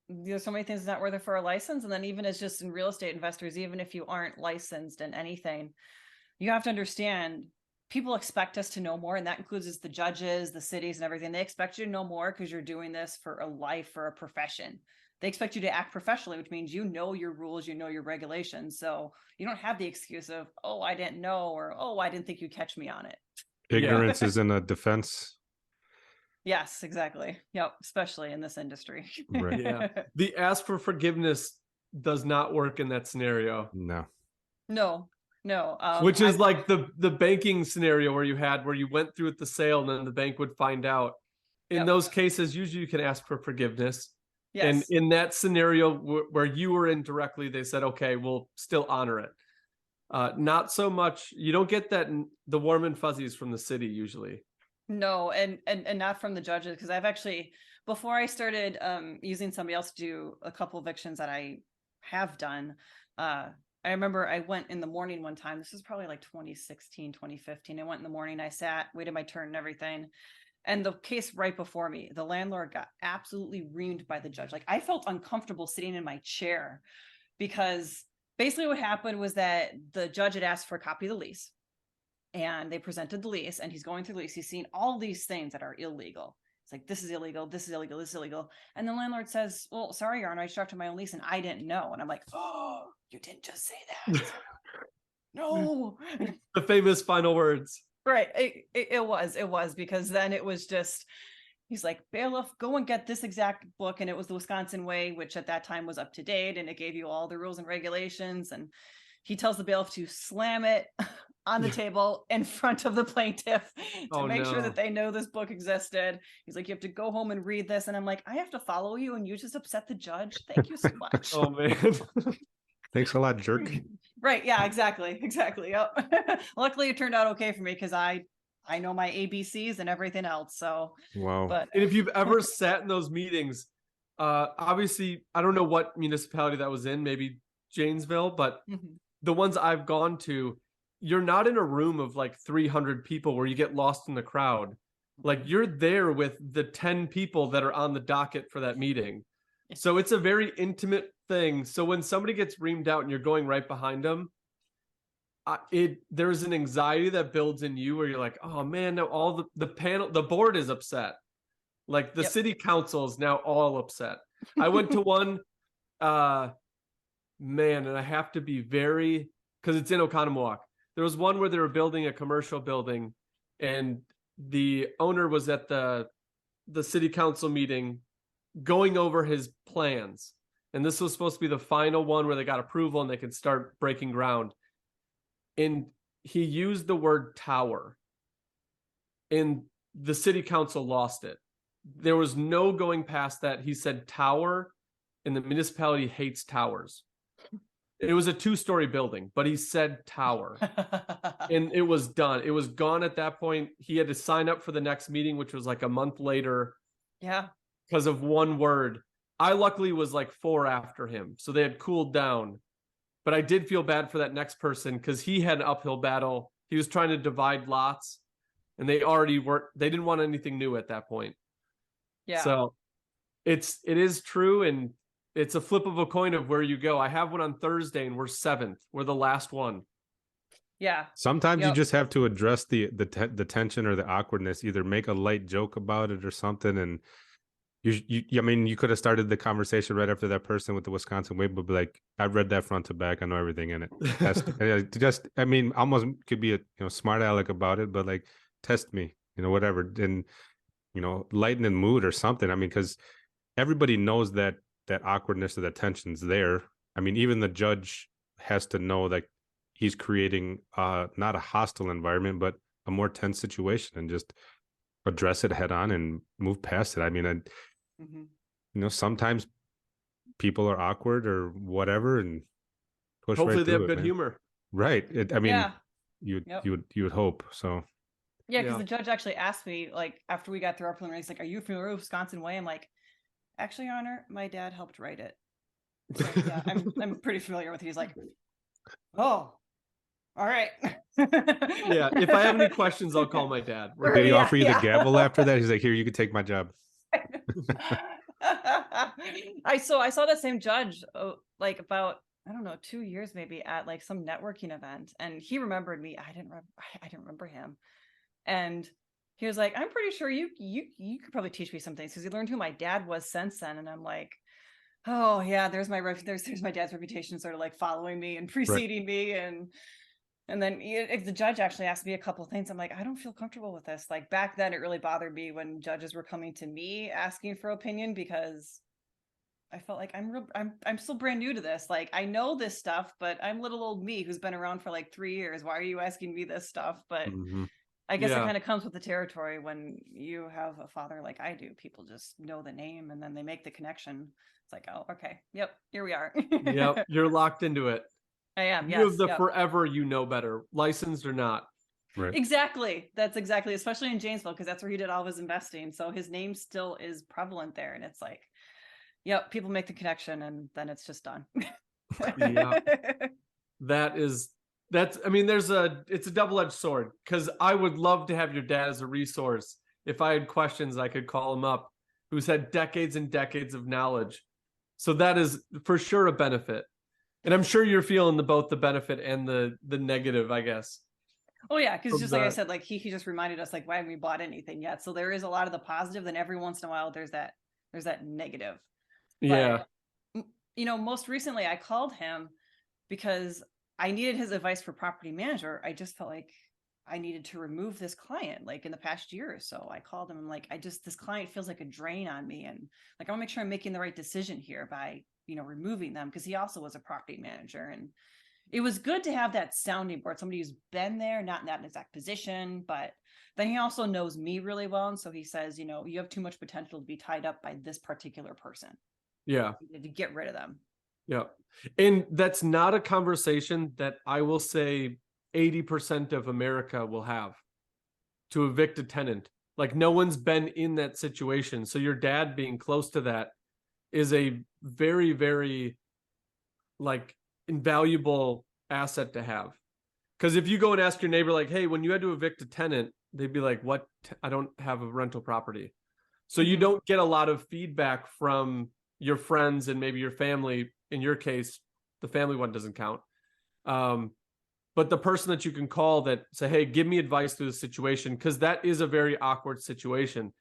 There's so many things not worth it for a license. And then even as just in real estate investors, even if you aren't licensed in anything, you have to understand people expect us to know more. And that includes the judges, the cities and everything. They expect you to know more because you're doing this for a life, for a profession. They expect you to act professionally, which means you know your rules, you know your regulations. So you don't have the excuse of, oh, I didn't know, or, oh, I didn't think you'd catch me on it. Ignorance isn't a defense. Yes, exactly. Yep. Especially in this industry. Right. Yeah. The ask for forgiveness does not work in that scenario. No. Which is like the banking scenario where you went through with the sale and then the bank would find out. In those cases, usually you can ask for forgiveness. Yes. And in that scenario where you were in directly, they said, okay, we'll still honor it. Not so much. You don't get the warm and fuzzies from the city usually. No, and not from the judges, because I've actually, before I started using somebody else to do a couple evictions that I have done, I remember I went in the morning one time. This is probably like 2016, 2015. I went in the morning, I sat, waited my turn and everything. And the case right before me, the landlord got absolutely reamed by the judge. Like, I felt uncomfortable sitting in my chair, because basically what happened was that the judge had asked for a copy of the lease, and they presented the lease, and he's going through the lease. He's seen all these things that are illegal. It's like, this is illegal, this is illegal, this is illegal. And the landlord says, well, sorry, Your Honor, I structured my own lease and I didn't know. And I'm like, oh, you didn't just say that. No. The famous final words. Right. It was, because then it was just, he's like, bailiff, go and get this exact book. And it was the Wisconsin way, which at that time was up to date. And it gave you all the rules and regulations. And he tells the bailiff to slam it on the table in front of the plaintiff to make sure that they know this book existed. He's like, you have to go home and read this. And I'm like, I have to follow you and you just upset the judge. Thank you so much. Oh, man. Thanks a lot, jerk. Right. Yeah, exactly. Yep. Luckily it turned out okay for me, because I know my ABCs and everything else. So, wow. But and if you've ever sat in those meetings, obviously, I don't know what municipality that was in, maybe Janesville, but the ones I've gone to, you're not in a room of like 300 people where you get lost in the crowd. Like, you're there with the 10 people that are on the docket for that meeting. So it's a very intimate thing. So when somebody gets reamed out and you're going right behind them, there's an anxiety that builds in you where you're like, oh man, now all the board is upset. Like the city council is now all upset. I went to one, man, and I have to be very, because it's in Oconomowoc. There was one where they were building a commercial building, and the owner was at the city council meeting going over his plans. And this was supposed to be the final one where they got approval and they could start breaking ground. And he used the word tower, and the city council lost it. There was no going past that. He said tower, and the municipality hates towers. It was a 2-story building, but he said tower. And it was done. It was gone at that point. He had to sign up for the next meeting, which was like a month later. Yeah. Because of one word. I luckily was like 4 after him, so they had cooled down. But I did feel bad for that next person, because he had an uphill battle. He was trying to divide lots, and they didn't want anything new at that point. Yeah. So it is true, and it's a flip of a coin of where you go. I have one on Thursday, and we're 7th. We're the last one. Yeah. Sometimes you just have to address the tension or the awkwardness, either make a light joke about it or something. And I mean, you could have started the conversation right after that person with the Wisconsin way, but be like, I've read that front to back. I know everything in it. I mean, almost could be a smart aleck about it, but like, test me, whatever. And, lighten the mood or something. I mean, because everybody knows that awkwardness or that tension's there. I mean, even the judge has to know that he's creating not a hostile environment, but a more tense situation, and just address it head on and move past it. I mean, sometimes people are awkward or whatever, and push. Hopefully right they have through good man. humor. Right. You would hope so. Yeah, because the judge actually asked me, like, after we got through our preliminary, he's like, are you familiar with Wisconsin way? I'm like, actually, Your Honor, my dad helped write it. So, yeah, I'm pretty familiar with it. He's like, oh, all right. Yeah, if I have any questions, I'll call my dad. Did he offer you the gavel after that? He's like, here, you can take my job. I saw that same judge like about, I don't know, 2 years maybe, at like some networking event, and he remembered me. I didn't remember him, and he was like, I'm pretty sure you could probably teach me some things, because he learned who my dad was since then. And I'm like, oh yeah, there's my dad's reputation sort of like following me and preceding me. And then if the judge actually asked me a couple of things, I'm like, I don't feel comfortable with this. Like, back then, it really bothered me when judges were coming to me asking for opinion, because I felt like I'm still brand new to this. Like, I know this stuff, but I'm little old me who's been around for like 3 years. Why are you asking me this stuff? But I guess it kind of comes with the territory when you have a father like I do. People just know the name, and then they make the connection. It's like, oh, okay, yep, here we are. Yep, you're locked into it. I am. You have Yes. the Yep. forever, you know better, licensed or not. Right. Exactly. That's exactly, especially in Janesville, because that's where he did all of his investing. So his name still is prevalent there. And it's like, yep, people make the connection and then it's just done. Yeah. I mean, it's a double-edged sword, because I would love to have your dad as a resource. If I had questions, I could call him up, who's had decades and decades of knowledge. So that is for sure a benefit. And I'm sure you're feeling both the benefit and the negative, I guess. Oh yeah, because From just like I said, like he just reminded us, like, why haven't we bought anything yet? So there is a lot of the positive, then every once in a while there's that negative. Yeah. But most recently I called him because I needed his advice for property manager. I just felt like I needed to remove this client, like in the past year or so. I called him. I'm like, this client feels like a drain on me. And like, I want to make sure I'm making the right decision here by, removing them. Cause he also was a property manager. And it was good to have that sounding board, somebody who's been there, not in that exact position, but then he also knows me really well. And so he says, you have too much potential to be tied up by this particular person. Yeah. You need to get rid of them. Yeah. And that's not a conversation that I will say 80% of America will have to evict a tenant. Like, no one's been in that situation. So your dad being close to that is a very, very like invaluable asset to have. Because if you go and ask your neighbor, like, hey, when you had to evict a tenant, they'd be like, what? I don't have a rental property. So you don't get a lot of feedback from your friends and maybe your family. In your case, the family one doesn't count. But the person that you can call that say, hey, give me advice through the situation, because that is a very awkward situation.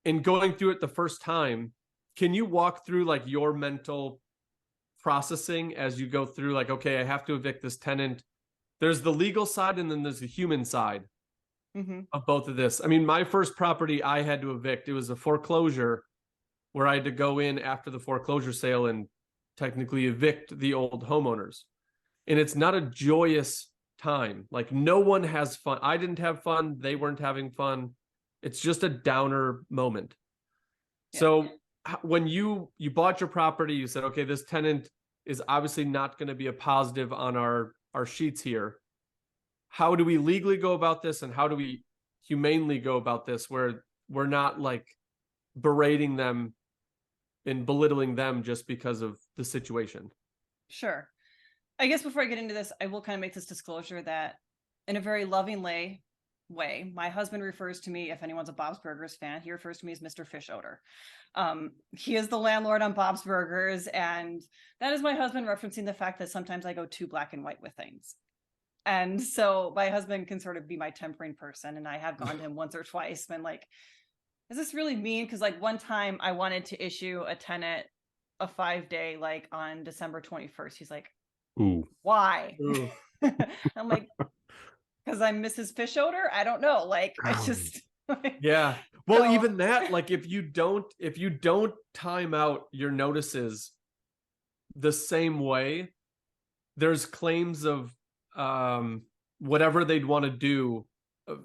And going through it the first time, can you walk through like your mental processing as you go through, like, okay, I have to evict this tenant. There's the legal side and then there's the human side of both of this. I mean, my first property I had to evict, it was a foreclosure where I had to go in after the foreclosure sale and technically evict the old homeowners. And it's not a joyous time. Like, no one has fun. I didn't have fun. They weren't having fun. It's just a downer moment. Yeah. So when you bought your property, you said, okay, this tenant is obviously not going to be a positive on our sheets here. How do we legally go about this? And how do we humanely go about this, where we're not like berating them and belittling them just because of the situation? Sure. I guess before I get into this, I will kind of make this disclosure that in a very loving way, my husband refers to me, if anyone's a Bob's Burgers fan, he refers to me as Mr. Fish Odor. He is the landlord on Bob's Burgers, and that is my husband referencing the fact that sometimes I go too black and white with things. And so my husband can sort of be my tempering person, and I have gone to him once or twice, been like, is this really mean? Because like one time I wanted to issue a tenant a 5-day, like on December 21st. He's like, ooh, why? Ooh. I'm like, because I'm Mrs. Fish Odor. I don't know. Like, it's just yeah. Well, so, even that, like, if you don't time out your notices the same way, there's claims of whatever they'd want to do,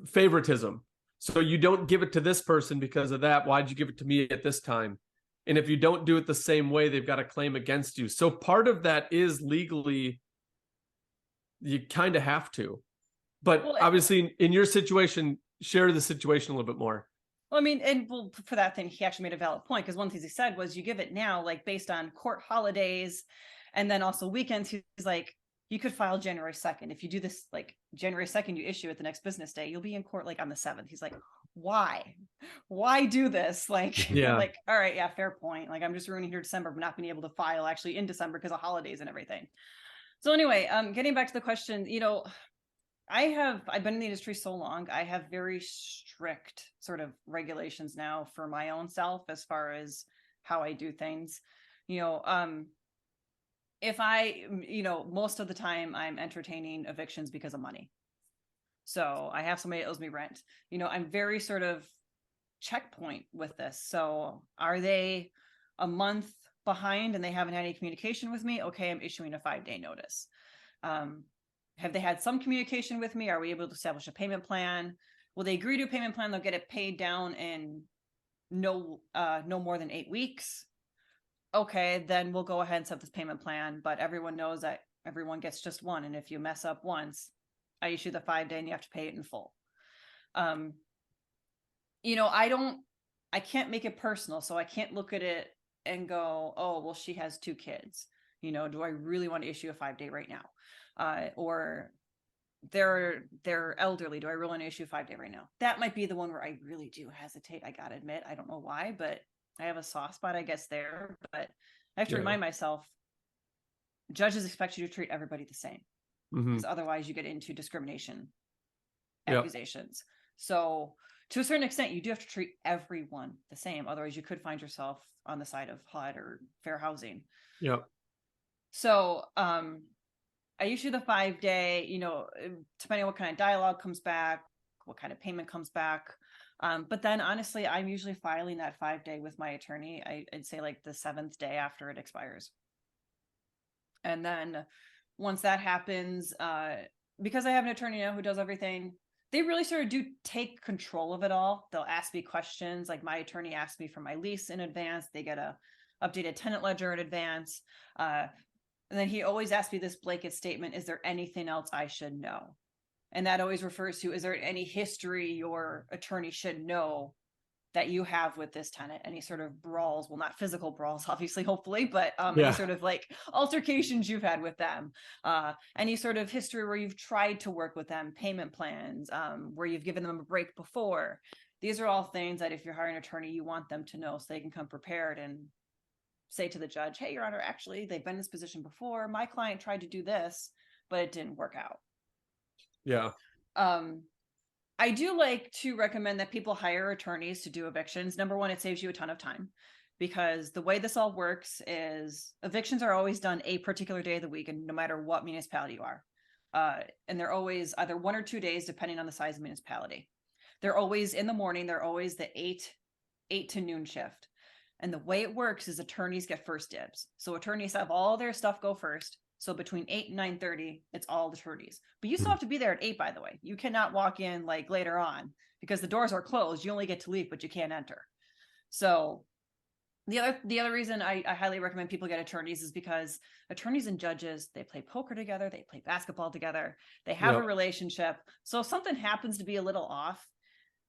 favoritism. So you don't give it to this person because of that. Why'd you give it to me at this time? And if you don't do it the same way, they've got a claim against you. So part of that is legally, you kind of have to. But obviously, in your situation, share the situation a little bit more. Well, I mean, and for that thing, he actually made a valid point, because one thing he said was, you give it now, like based on court holidays, and then also weekends. He's like, you could file January 2nd. If you do this, like January 2nd, you issue it the next business day, you'll be in court like on the 7th. He's like, why do this? Like, yeah, like, all right, yeah, fair point. Like, I'm just ruining your December, but not being able to file actually in December because of holidays and everything. So anyway, getting back to the question, I've been in the industry so long. I have very strict sort of regulations now for my own self as far as how I do things. If I, most of the time I'm entertaining evictions because of money. So I have somebody that owes me rent. I'm very sort of checkpoint with this. So are they a month behind and they haven't had any communication with me? Okay, I'm issuing a 5-day notice. Have they had some communication with me? Are we able to establish a payment plan? Will they agree to a payment plan? They'll get it paid down in no more than 8 weeks. Okay, then we'll go ahead and set this payment plan. But everyone knows that everyone gets just one. And if you mess up once, I issue the 5-day and you have to pay it in full. You know, I can't make it personal. So I can't look at it and go, oh, well, she has 2 kids. You know, do I really want to issue a 5-day right now? Or they're elderly. Do I really want to issue a 5-day right now? That might be the one where I really do hesitate. I gotta admit, I don't know why, but I have a soft spot, I guess, there. But I have to remind myself, judges expect you to treat everybody the same, because otherwise you get into discrimination accusations. So to a certain extent, you do have to treat everyone the same. Otherwise, you could find yourself on the side of HUD or fair housing. Yep. So I issue the 5-day, you know, depending on what kind of dialogue comes back, what kind of payment comes back. But then honestly, I'm usually filing that 5-day with my attorney. I'd say like the 7th day after it expires. And then once that happens, because I have an attorney now who does everything, they really sort of do take control of it all. They'll ask me questions. Like my attorney asked me for my lease in advance. They get a updated tenant ledger in advance. And then he always asks me this blanket statement: is there anything else I should know? And that always refers to, is there any history your attorney should know that you have with this tenant? Any sort of brawls, well, not physical brawls, obviously, hopefully, but any sort of like altercations you've had with them, any sort of history where you've tried to work with them, payment plans, where you've given them a break before. These are all things that if you're hiring an attorney, you want them to know so they can come prepared and say to the judge, hey, Your Honor, actually, they've been in this position before. My client tried to do this, but it didn't work out. Yeah. I do like to recommend that people hire attorneys to do evictions. Number one, it saves you a ton of time, because the way this all works is evictions are always done a particular day of the week, and no matter what municipality you are. And they're always either 1 or 2 days, depending on the size of the municipality. They're always in the morning. They're always the 8 to noon shift. And the way it works is attorneys get first dibs. So attorneys have all their stuff go first. So between 8 and 9:30, it's all the attorneys. But you still have to be there at 8, by the way. You cannot walk in like later on, because the doors are closed. You only get to leave, but you can't enter. So the other reason I highly recommend people get attorneys is because attorneys and judges, they play poker together, they play basketball together, they have a relationship. So if something happens to be a little off,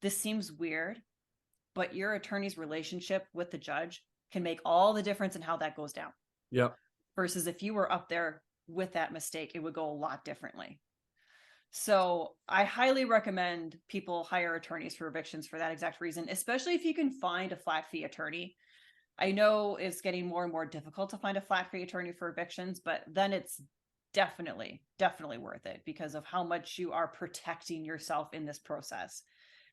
this seems weird, but your attorney's relationship with the judge can make all the difference in how that goes down. Yep. Versus if you were up there with that mistake, it would go a lot differently. So I highly recommend people hire attorneys for evictions for that exact reason, especially if you can find a flat fee attorney. I know it's getting more and more difficult to find a flat fee attorney for evictions, but then it's definitely worth it because of how much you are protecting yourself in this process.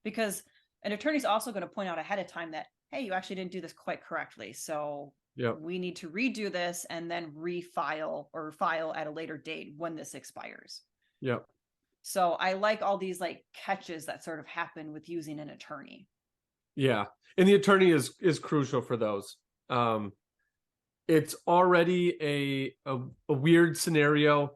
Because an attorney's also going to point out ahead of time that, hey, you actually didn't do this quite correctly. So we need to redo this and then refile or file at a later date when this expires. Yep. So I like all these like catches that sort of happen with using an attorney. Yeah. And the attorney is crucial for those. It's already a weird scenario.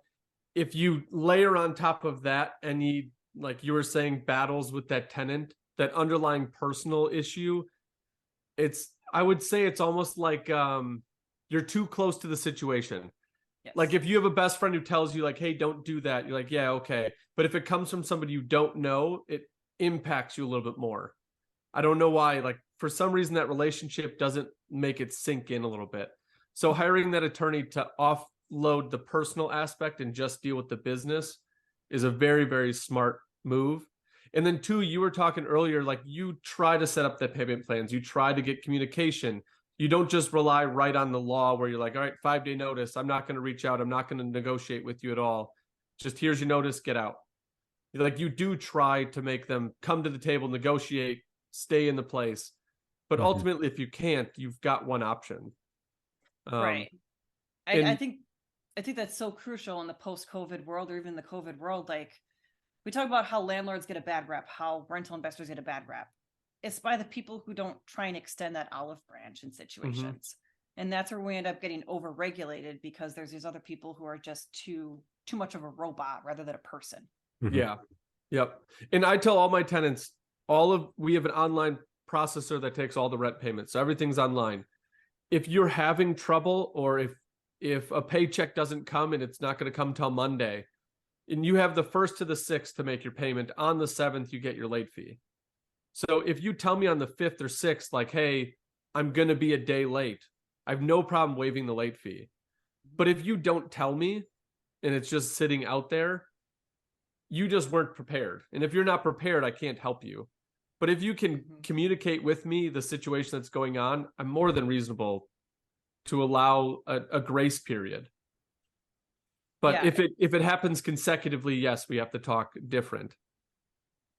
If you layer on top of that any, like you were saying, battles with that tenant, that underlying personal issue, I would say it's almost like you're too close to the situation. Yes. Like if you have a best friend who tells you like, hey, don't do that, you're like, yeah, okay. But if it comes from somebody you don't know, it impacts you a little bit more. I don't know why. Like for some reason that relationship doesn't make it sink in a little bit. So hiring that attorney to offload the personal aspect and just deal with the business is a very, very smart move. And then 2, you were talking earlier, like you try to set up the payment plans. You try to get communication. You don't just rely right on the law where you're like, all right, 5-day notice. I'm not going to reach out. I'm not going to negotiate with you at all. Just here's your notice, get out. Like you do try to make them come to the table, negotiate, stay in the place. But ultimately, if you can't, you've got one option. Right. I think that's so crucial in the post-COVID world, or even the COVID world. Like we talk about how landlords get a bad rep, how rental investors get a bad rep. It's by the people who don't try and extend that olive branch in situations. And that's where we end up getting overregulated, because there's these other people who are just too much of a robot rather than a person. Yeah. Yep. And I tell all my tenants, we have an online processor that takes all the rent payments. So everything's online. If you're having trouble, or if if a paycheck doesn't come and it's not going to come till Monday, and you have the 1st to the 6th to make your payment, on the 7th, you get your late fee. So if you tell me on the 5th or 6th, like, hey, I'm going to be a day late, I have no problem waiving the late fee. But if you don't tell me and it's just sitting out there, you just weren't prepared. And if you're not prepared, I can't help you. But if you can communicate with me the situation that's going on, I'm more than reasonable to allow a grace period. But Yeah. if it happens consecutively, yes, we have to talk different.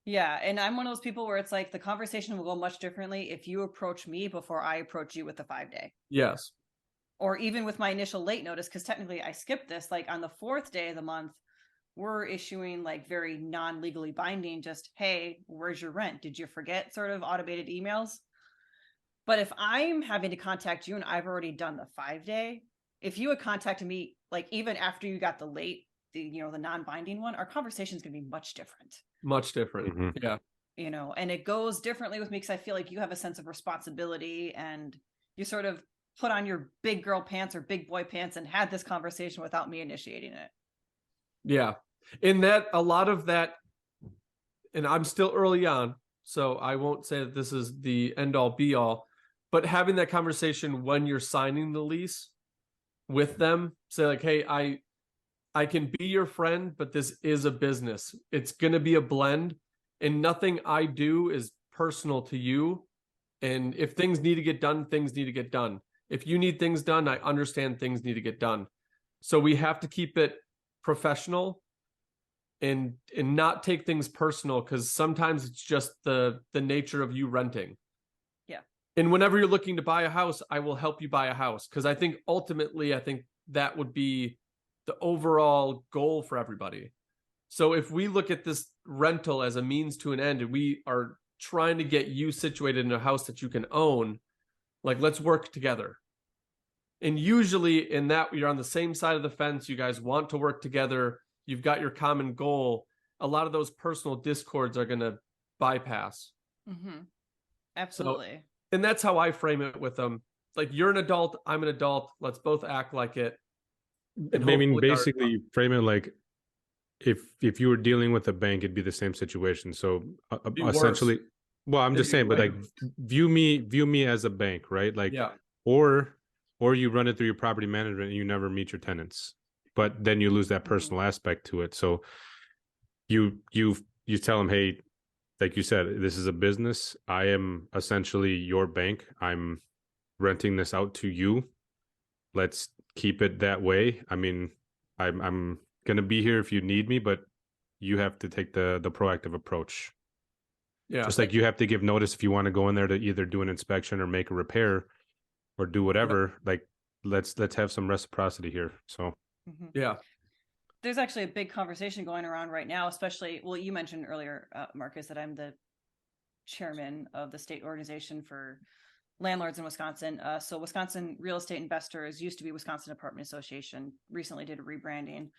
Yeah. And I'm one of those people where it's like the conversation will go much differently if you approach me before I approach you with the 5-day. Yes. Or even with my initial late notice, because technically I skipped this, like on the 4th day of the month, we're issuing like very non-legally binding, just, hey, where's your rent? Did you forget, sort of automated emails? But if I'm having to contact you and I've already done the 5-day, if you had contacted me, like even after you got the late, the non-binding one, our conversation is going to be much different. Much different. Mm-hmm. Yeah. And it goes differently with me because I feel like you have a sense of responsibility and you sort of put on your big girl pants or big boy pants and had this conversation without me initiating it. Yeah. In that, a lot of that, and I'm still early on, so I won't say that this is the end all be all, but having that conversation when you're signing the lease with them, say like, hey, I can be your friend, but this is a business. It's going to be a blend, and nothing I do is personal to you. And if things need to get done, things need to get done. If you need things done, I understand things need to get done. So we have to keep it professional and not take things personal, because sometimes it's just the nature of you renting. Yeah. And whenever you're looking to buy a house, I will help you buy a house, because I think ultimately, I think that would be the overall goal for everybody. So if we look at this rental as a means to an end, and we are trying to get you situated in a house that you can own, like, let's work together. And usually in that, you're on the same side of the fence. You guys want to work together. You've got your common goal. A lot of those personal discords are going to bypass. Mm-hmm. Absolutely. So, and that's how I frame it with them. Like, you're an adult, I'm an adult. Let's both act like it. I mean, basically, frame it like if you were dealing with a bank, it'd be the same situation. So essentially, well, I'm just saying, but like view me as a bank, right? Like, yeah. Or you run it through your property management and you never meet your tenants, but then you lose that personal aspect to it. So you tell them, hey, like you said, this is a business. I am essentially your bank. I'm renting this out to you. Let's keep it that way. I mean, I'm gonna be here if you need me, but you have to take the proactive approach. Yeah. Just like you have to give notice if you want to go in there to either do an inspection or make a repair or do whatever. Like, let's have some reciprocity here. So yeah. There's actually a big conversation going around right now, especially, well, you mentioned earlier, Marcus, that I'm the chairman of the state organization for landlords in Wisconsin. So Wisconsin Real Estate Investors used to be Wisconsin Apartment Association, recently did a rebranding.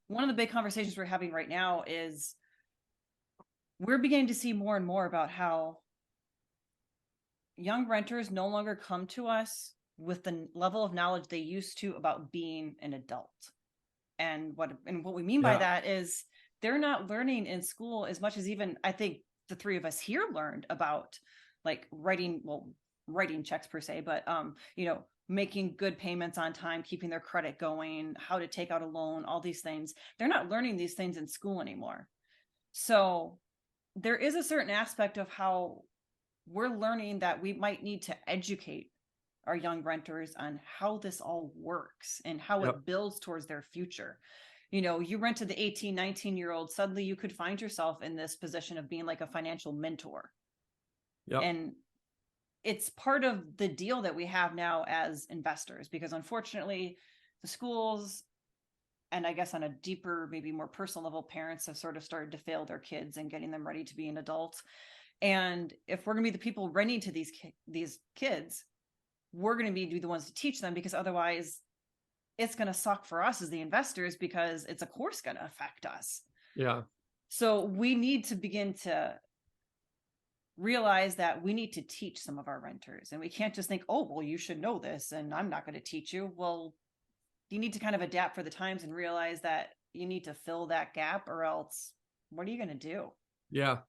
One of the big conversations we're having right now is we're beginning to see more and more about how young renters no longer come to us with the level of knowledge they used to about being an adult. And what we mean by that is they're not learning in school as much as even I think the three of us here learned about, like, writing checks per se, but making good payments on time, keeping their credit going, how to take out a loan, all these things. They're not learning these things in school anymore. So there is a certain aspect of how we're learning that we might need to educate our young renters on how this all works and how it builds towards their future. You rented the 18, 19-year-old, suddenly you could find yourself in this position of being like a financial mentor. Yep. And it's part of the deal that we have now as investors, because unfortunately the schools, and I guess on a deeper, maybe more personal level, parents have sort of started to fail their kids and getting them ready to be an adult. And if we're going to be the people renting to these kids, we're going to be the ones to teach them, because otherwise it's going to suck for us as the investors, because it's of course going to affect us. Yeah. So we need to begin to realize that we need to teach some of our renters, and we can't just think, oh, well, you should know this and I'm not going to teach you. Well, you need to kind of adapt for the times and realize that you need to fill that gap, or else what are you going to do? Yeah.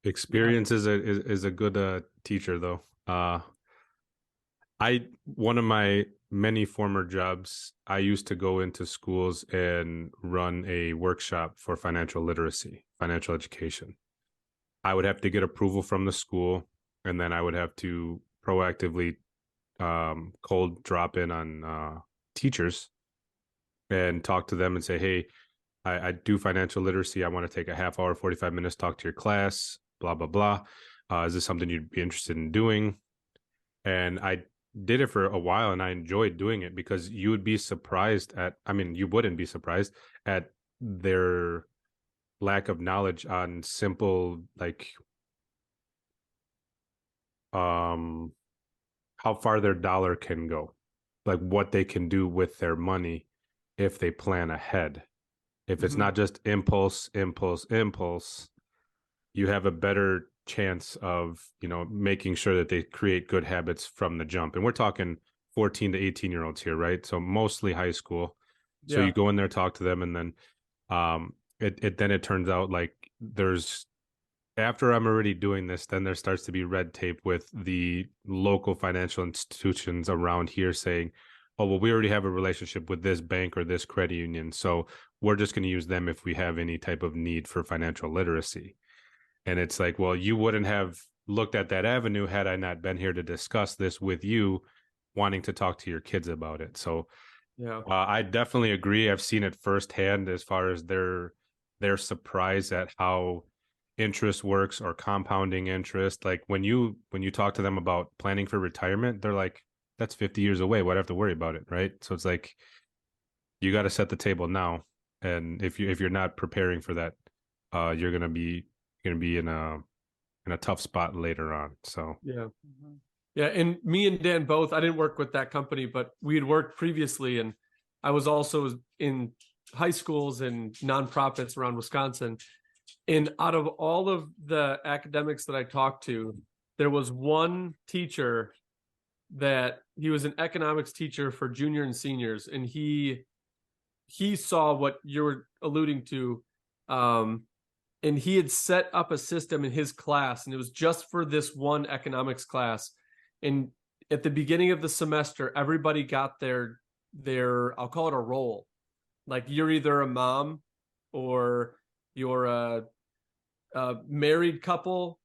Experience is a good teacher though. One of my many former jobs, I used to go into schools and run a workshop for financial literacy, financial education. I would have to get approval from the school, and then I would have to proactively cold drop in on teachers and talk to them and say, hey, I do financial literacy. I want to take a half hour, 45 minutes, talk to your class, blah, blah, blah. Is this something you'd be interested in doing? And I did it for a while, and I enjoyed doing it because you would be surprised you wouldn't be surprised at their lack of knowledge on simple, like, how far their dollar can go, like what they can do with their money if they plan ahead. If it's not just impulse, you have a better chance of, making sure that they create good habits from the jump. And we're talking 14 to 18-year-olds here, right? So mostly high school. So you go in there, talk to them, and then it turns out like after I'm already doing this, then there starts to be red tape with the local financial institutions around here saying, oh, well, we already have a relationship with this bank or this credit union, so we're just going to use them if we have any type of need for financial literacy. And it's like, well, you wouldn't have looked at that avenue had I not been here to discuss this with you, wanting to talk to your kids about it. So I definitely agree. I've seen it firsthand as far as their surprise at how interest works, or compounding interest. Like when you talk to them about planning for retirement, they're like, that's 50 years away. Why do I have to worry about it? Right. So it's like, you got to set the table now. And if you're not preparing for that, you're going to be in a tough spot later on. So yeah. And me and Dan both, I didn't work with that company, but we had worked previously, and I was also in high schools and nonprofits around Wisconsin. And out of all of the academics that I talked to, there was one teacher that he was an economics teacher for junior and seniors, and he saw what you were alluding to, and he had set up a system in his class, and it was just for this one economics class. And at the beginning of the semester, everybody got their I'll call it a role. Like, you're either a mom, or you're a married couple,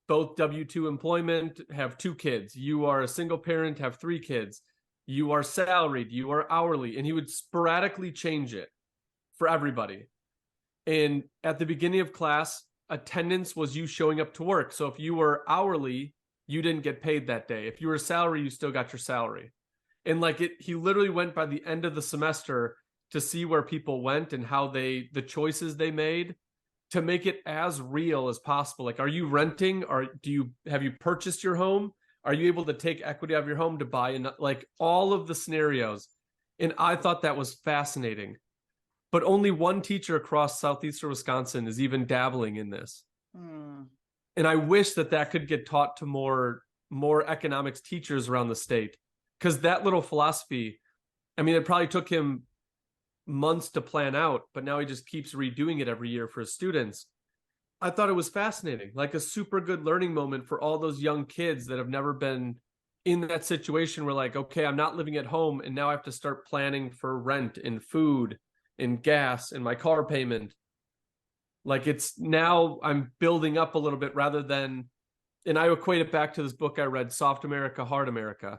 both W-2 employment, have 2 kids. You are a single parent, have 3 kids. You are salaried, you are hourly. And he would sporadically change it for everybody. And at the beginning of class, attendance was you showing up to work. So if you were hourly, you didn't get paid that day. If you were salary, you still got your salary. And he literally went by the end of the semester to see where people went and how the choices they made, to make it as real as possible. Like, are you renting, or have you purchased your home? Are you able to take equity out of your home to buy? And like, all of the scenarios. And I thought that was fascinating. But only one teacher across southeastern Wisconsin is even dabbling in this. And I wish that could get taught to more economics teachers around the state, because that little philosophy, I mean, it probably took him months to plan out, but now he just keeps redoing it every year for his students. I thought it was fascinating, like a super good learning moment for all those young kids that have never been in that situation where, like, okay, I'm not living at home, and now I have to start planning for rent and food and gas and my car payment. Like, it's now I'm building up a little bit, rather than, and I equate it back to this book I read, Soft America, Hard America.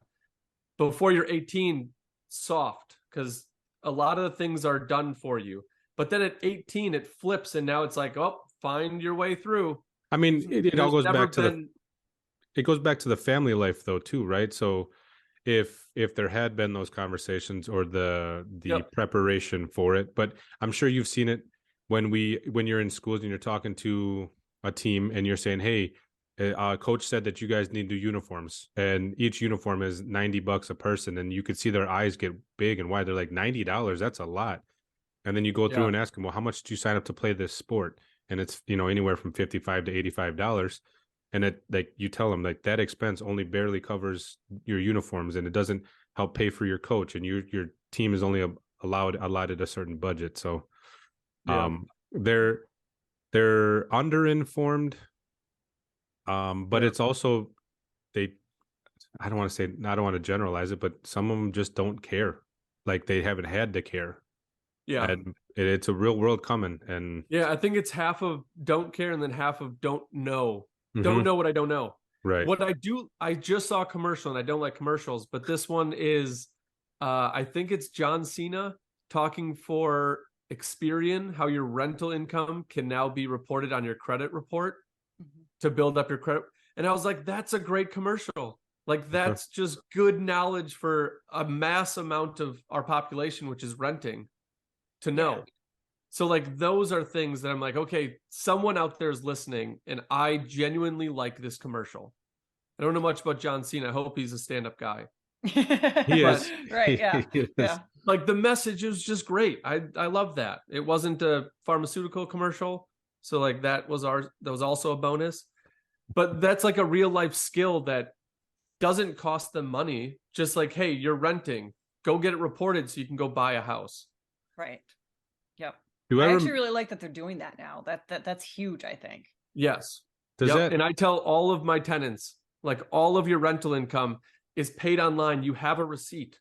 Before you're 18, soft, because a lot of the things are done for you. But then at 18, it flips, and now it's like, oh, find your way through. I mean, it all goes back to it goes back to the family life though too, right? So if there had been those conversations, or the preparation for it, but I'm sure you've seen it when you're in schools and you're talking to a team and you're saying, hey, coach said that you guys need new uniforms, and each uniform is $90 a person, and you could see their eyes get big and wide. They're like, $90, that's a lot. And then you go through and ask them, well, how much did you sign up to play this sport? And it's, anywhere from $55 to $85. And it, like, you tell them like that expense only barely covers your uniforms, and it doesn't help pay for your coach, and your team is only allotted a certain budget. So Yeah. they're underinformed, but Yeah. it's also, they, I don't want to say, I don't want to generalize it, but some of them just don't care. Like, they haven't had to care. Yeah. And it's a real world coming. And Yeah. I think it's half of don't care and then half of don't know. Don't Mhm. know what I don't know. Right. What I do, I just saw a commercial and I don't like commercials, but this one is, I think it's John Cena talking for Experian, how your rental income can now be reported on your credit report to build up your credit. And I was like, that's a great commercial. Like, that's just good knowledge for a mass amount of our population, which is renting, to know. Yeah. So like, those are things that I'm like, okay, someone out there is listening and I genuinely like this commercial. I don't know much about John Cena. I hope he's a stand-up guy. He But- is. Right. Yeah. He is. Yeah. Like, the message is just great. I love that. It wasn't a pharmaceutical commercial. So like, that was also a bonus. But that's like a real life skill that doesn't cost them money. Just like, hey, you're renting, go get it reported so you can go buy a house. Right. Yep. Do I I actually really like that they're doing that now. That's huge, I think. Yes. Does Yep. that, And I tell all of my tenants, like, all of your rental income is paid online. You have a receipt.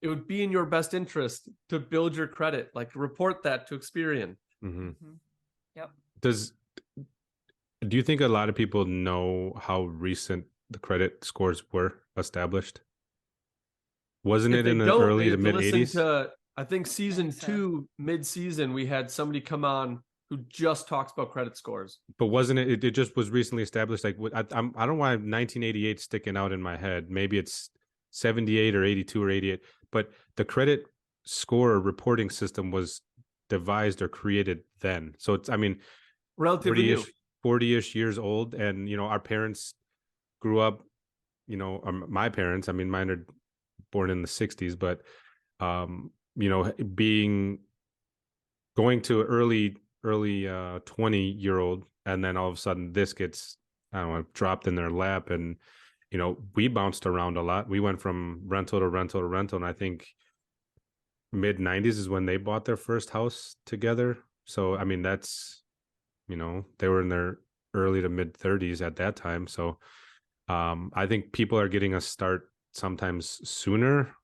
It would be in your best interest to build your credit. Like, report that to Experian. Mhm. Yep. Do you think a lot of people know how recent the credit scores were established? Wasn't If it they in the don't, early they to have to mid listen 80s? to, I think season so. 2, mid-season, we had somebody come on who just talks about credit scores. But wasn't it? It just was recently established. Like, I don't know why 1988 sticking out in my head. Maybe it's 78 or 82 or 88. But the credit score reporting system was devised or created then. So it's, I mean, Relatively new. 40-ish years old, and our parents grew up. My parents. I mean, mine are born in the 60s, but being going to early 20-year-old, and then all of a sudden this gets, I don't know, dropped in their lap. And we bounced around a lot. We went from rental to rental to rental, and I think mid 90s is when they bought their first house together. So I mean, that's, they were in their early to mid 30s at that time. So I think people are getting a start sometimes sooner,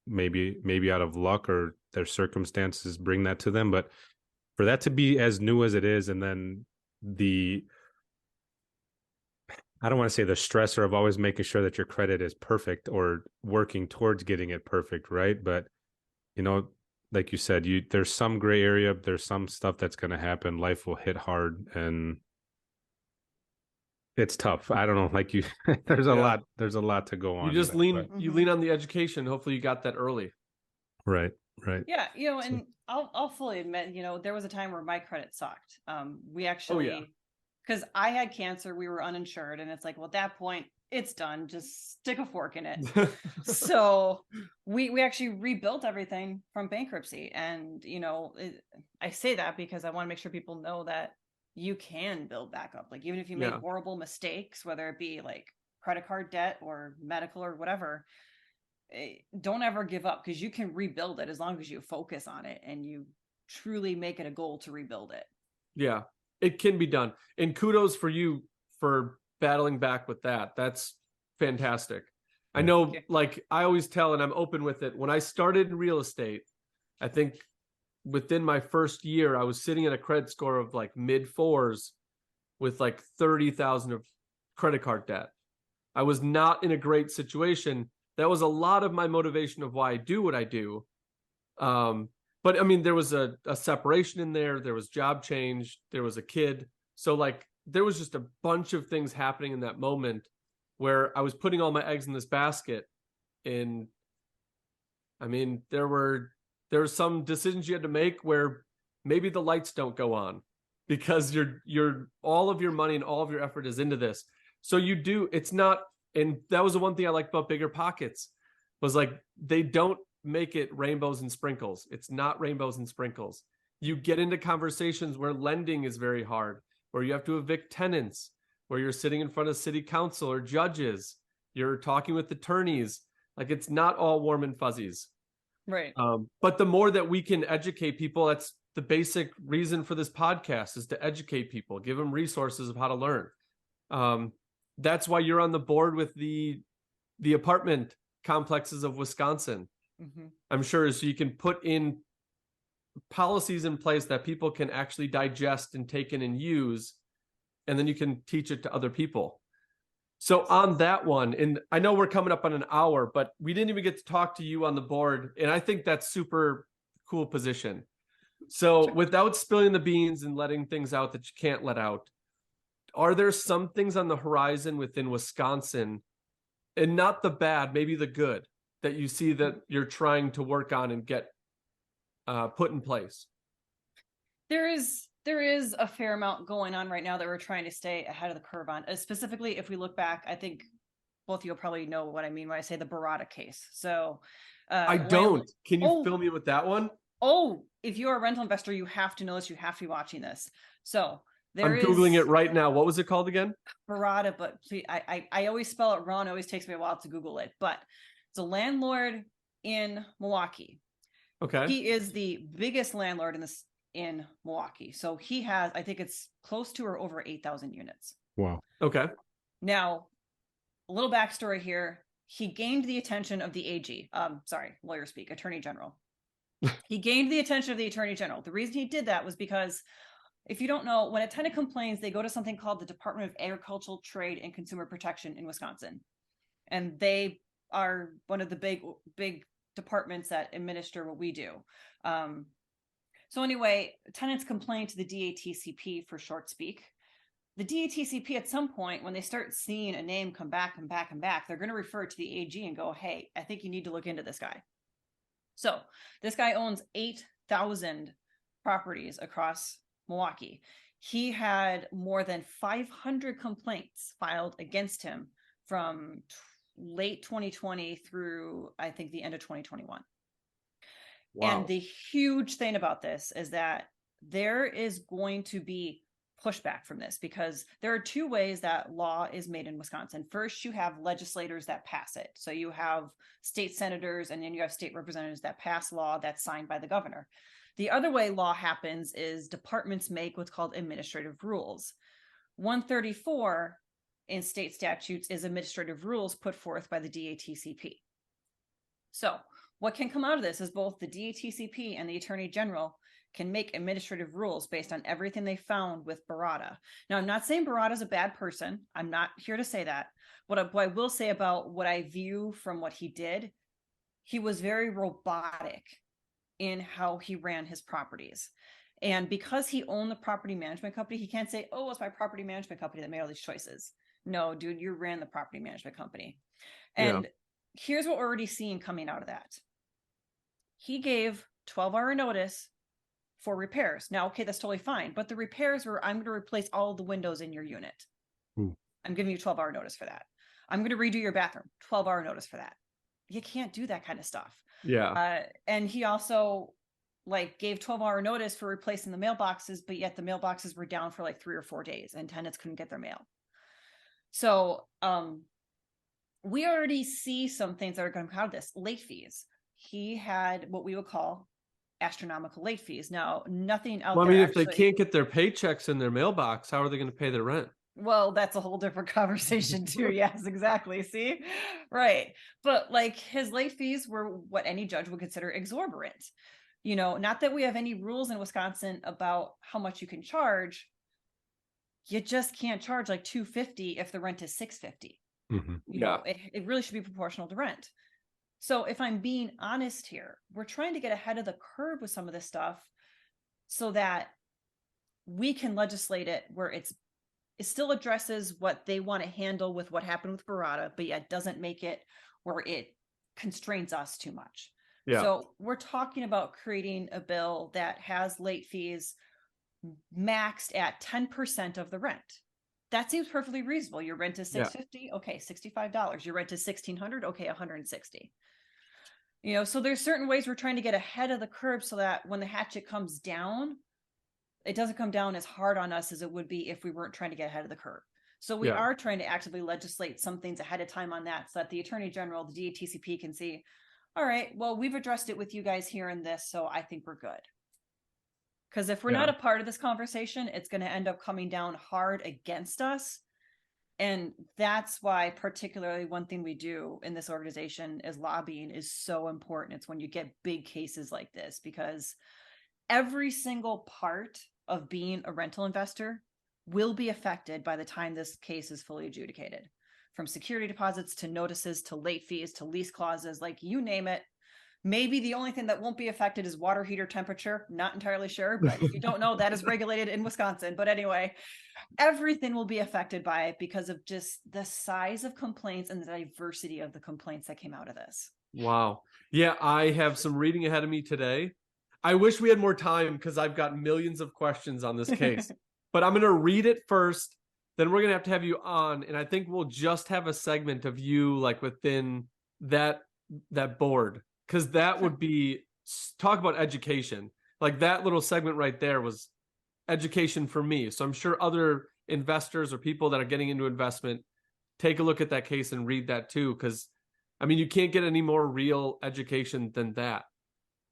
maybe out of luck or their circumstances bring that to them. But for that to be as new as it is, and then I don't want to say the stressor of always making sure that your credit is perfect or working towards getting it perfect, right? But like you said, there's some gray area, there's some stuff that's going to happen. Life will hit hard, and it's tough. I don't know, like you, there's a lot to go on. You just with lean, it, you lean on the education. Hopefully you got that early. right. Yeah, and I'll fully admit, there was a time where my credit sucked. We actually, because I had cancer, we were uninsured, and it's like, well, at that point, it's done. Just stick a fork in it. So we actually rebuilt everything from bankruptcy, and I say that because I want to make sure people know that you can build back up. Like, even if you make horrible mistakes, whether it be like credit card debt or medical or whatever, don't ever give up, because you can rebuild it as long as you focus on it and you truly make it a goal to rebuild it. Yeah, it can be done. And kudos for you for battling back with that. That's fantastic. I know, like, I always tell, and I'm open with it, when I started in real estate, I think within my first year, I was sitting at a credit score of like mid 4s with like 30,000 of credit card debt. I was not in a great situation. That was a lot of my motivation of why I do what I do. But I mean, there was a separation in there. There was job change. There was a kid. So like, there was just a bunch of things happening in that moment where I was putting all my eggs in this basket. And I mean, there were some decisions you had to make where maybe the lights don't go on because you're all of your money and all of your effort is into this. So it's not, and that was the one thing I liked about Bigger Pockets, was like, they don't make it rainbows and sprinkles. It's not rainbows and sprinkles. You get into conversations where lending is very hard, where you have to evict tenants, where you're sitting in front of city council or judges, you're talking with attorneys. Like, it's not all warm and fuzzies. Right. But the more that we can educate people, that's the basic reason for this podcast, is to educate people, give them resources of how to learn. That's why you're on the board with the apartment complexes of Wisconsin. Mm-hmm. I'm sure, so you can put in policies in place that people can actually digest and take in and use, and then you can teach it to other people. So on that one, and I know we're coming up on an hour, but we didn't even get to talk to you on the board, and I think that's super cool position. So without spilling the beans and letting things out that you can't let out, are there some things on the horizon within Wisconsin, and not the bad, maybe the good, that you see that you're trying to work on and get put in place? There is a fair amount going on right now that we're trying to stay ahead of the curve on. Specifically, if we look back, I think both of you will probably know what I mean when I say the Barada case. So I don't. Can you fill me with that one? Oh, if you're a rental investor, you have to know this. You have to be watching this. So I'm Googling it right now. What was it called again? Barada, but please, I always spell it wrong. It always takes me a while to Google it. But it's a landlord in Milwaukee. Okay. He is the biggest landlord in Milwaukee. So he has, I think it's close to or over 8,000 units. Wow. Okay. Now, a little backstory here. He gained the attention of the AG. Lawyer speak, Attorney General. He gained the attention of the Attorney General. The reason he did that was because, if you don't know, when a tenant complains, they go to something called the Department of Agricultural Trade and Consumer Protection in Wisconsin. And they are one of the big departments that administer what we do. So anyway, tenants complain to the DATCP, for short speak. The DATCP, at some point, when they start seeing a name come back, they're going to refer to the AG and go, hey, I think you need to look into this guy. So this guy owns 8,000 properties across Milwaukee. He had more than 500 complaints filed against him from late 2020 through, I think, the end of 2021. Wow. And the huge thing about this is that there is going to be pushback from this, because there are two ways that law is made in Wisconsin. First, you have legislators that pass it. So you have state senators, and then you have state representatives that pass law that's signed by the governor. The other way law happens is departments make what's called administrative rules. 134 in state statutes is administrative rules put forth by the DATCP. So what can come out of this is both the DATCP and the Attorney General can make administrative rules based on everything they found with Barada. Now, I'm not saying Barada is a bad person. I'm not here to say that. What I will say about what I view from what he did, he was very robotic in how he ran his properties. And because he owned the property management company, he can't say, oh, it's my property management company that made all these choices. No, dude, you ran the property management company. And here's what we're already seeing coming out of that. He gave 12-hour notice for repairs. Now, okay, that's totally fine. But the repairs were, I'm going to replace all of the windows in your unit. I'm giving you 12-hour notice for that. I'm going to redo your bathroom. 12-hour notice for that. You can't do that kind of stuff. Yeah. And he also gave 12-hour notice for replacing the mailboxes, but yet the mailboxes were down for 3 or 4 days and tenants couldn't get their mail. So we already see some things that are going to come out of this. Late fees. He had what we would call astronomical late fees. Now, nothing out there. If they can't get their paychecks in their mailbox, how are they going to pay their rent? Well, that's a whole different conversation too. Yes, exactly. See? Right. But his late fees were what any judge would consider exorbitant. Not that we have any rules in Wisconsin about how much you can charge. You just can't charge $250 if the rent is $650. Mm-hmm. It really should be proportional to rent. So if I'm being honest here, we're trying to get ahead of the curve with some of this stuff so that we can legislate it where it still addresses what they want to handle with what happened with Barada, but yet doesn't make it where it constrains us too much. Yeah. So we're talking about creating a bill that has late fees maxed at 10% of the rent. That seems perfectly reasonable. Your rent is $650, okay, $65. Your rent is $1,600, okay, $160. So there's certain ways we're trying to get ahead of the curve so that when the hatchet comes down, it doesn't come down as hard on us as it would be if we weren't trying to get ahead of the curve. So we Yeah. are trying to actively legislate some things ahead of time on that so that the Attorney General, the DATCP can see, all right, well, we've addressed it with you guys here in this, so I think we're good. Because if we're Yeah. not a part of this conversation, it's going to end up coming down hard against us. And that's why particularly one thing we do in this organization is lobbying is so important. It's when you get big cases like this, because every single part of being a rental investor will be affected by the time this case is fully adjudicated. From security deposits to notices to late fees to lease clauses, like you name it. Maybe the only thing that won't be affected is water heater temperature. Not entirely sure, but if you don't know, that is regulated in Wisconsin. But anyway, everything will be affected by it because of just the size of complaints and the diversity of the complaints that came out of this. Wow. Yeah, I have some reading ahead of me today. I wish we had more time because I've got millions of questions on this case. But I'm going to read it first. Then we're going to have you on. And I think we'll just have a segment of you like within that board. Because that would be, talk about education. Like that little segment right there was education for me. So I'm sure other investors or people that are getting into investment take a look at that case and read that too. Because, I mean, you can't get any more real education than that.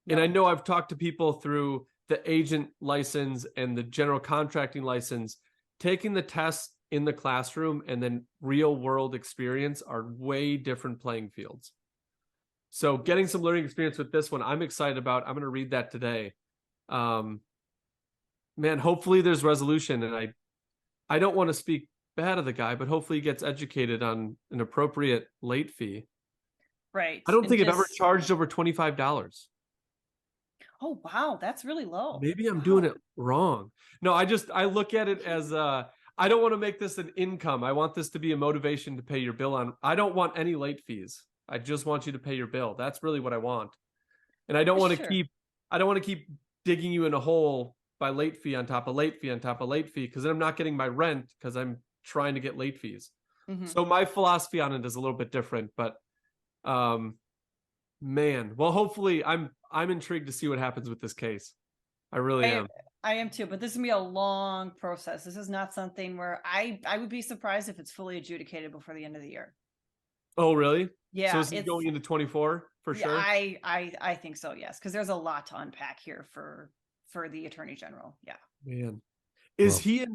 No. And I know I've talked to people through the agent license and the general contracting license. Taking the test in the classroom and then real world experience are way different playing fields. So getting some learning experience with this one, I'm excited about. I'm going to read that today. Man, hopefully there's resolution. And I don't want to speak bad of the guy, but hopefully he gets educated on an appropriate late fee. Right. I don't think I've ever charged over $25. Oh, wow. That's really low. Maybe I'm doing it wrong. No, I look at it as I don't want to make this an income. I want this to be a motivation to pay your bill on. I don't want any late fees. I just want you to pay your bill. That's really what I want. And I don't want to keep digging you in a hole by late fee on top of late fee on top of late fee, because then I'm not getting my rent because I'm trying to get late fees. Mm-hmm. So my philosophy on it is a little bit different, but man, well, hopefully I'm intrigued to see what happens with this case. I really am. I am too, but this is gonna be a long process. This is not something where I would be surprised if it's fully adjudicated before the end of the year. Oh, really? Yeah. So is it going into 24 for sure? I think so, yes, because there's a lot to unpack here for the Attorney General. Yeah. Man. Is he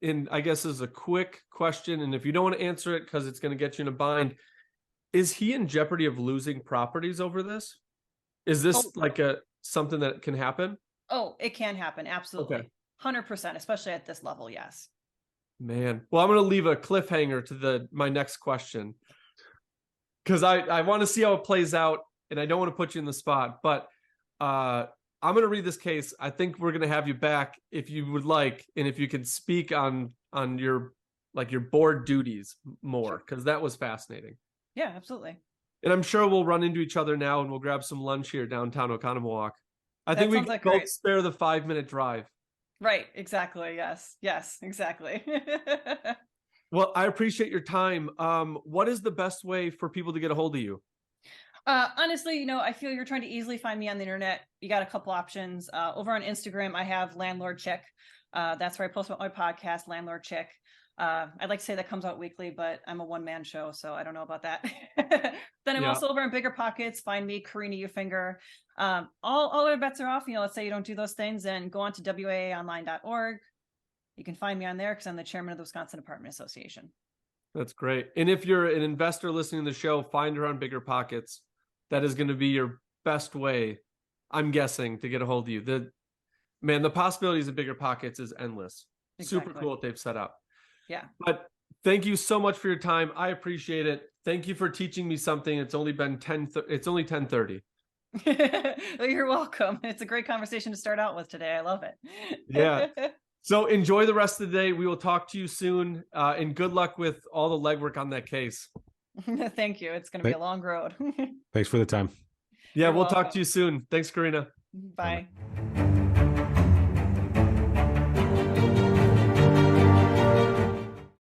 in I guess this is a quick question, and if you don't want to answer it because it's going to get you in a bind, is he in jeopardy of losing properties over this? Is this something that can happen? Oh, it can happen. Absolutely. Okay. 100%, especially at this level. Yes. Man. Well, I'm going to leave a cliffhanger to my next question, because I want to see how it plays out, and I don't want to put you in the spot, but I'm going to read this case. I think we're going to have you back if you would like, and if you could speak on your board duties more, because that was fascinating. Yeah, absolutely. And I'm sure we'll run into each other now, and we'll grab some lunch here downtown Oconomowoc. I think we can both spare the 5-minute drive. Right. Exactly. Yes, exactly. Well, I appreciate your time. What is the best way for people to get a hold of you? Honestly, I feel you're trying to easily find me on the internet. You got a couple options. Over on Instagram, I have Landlord Chick. That's where I post about my podcast, Landlord Chick. I'd like to say that comes out weekly, but I'm a one-man show, so I don't know about that. Then I'm also over in Bigger Pockets. Find me, Corina Eufinger. All our bets are off. Let's say you don't do those things, and go on to waaonline.org. You can find me on there because I'm the chairman of the Wisconsin Apartment Association. That's great. And if you're an investor listening to the show, find her on Bigger Pockets. That is going to be your best way, I'm guessing, to get a hold of you. The possibilities of Bigger Pockets is endless. Exactly. Super cool what they've set up. Yeah. But thank you so much for your time. I appreciate it. Thank you for teaching me something. It's only 10:30. Well, you're welcome. It's a great conversation to start out with today. I love it. Yeah. So enjoy the rest of the day. We will talk to you soon. And good luck with all the legwork on that case. Thank you. It's going to be a long road. Thanks for the time. Yeah, we'll talk to you soon. Thanks, Corina. Bye. Bye.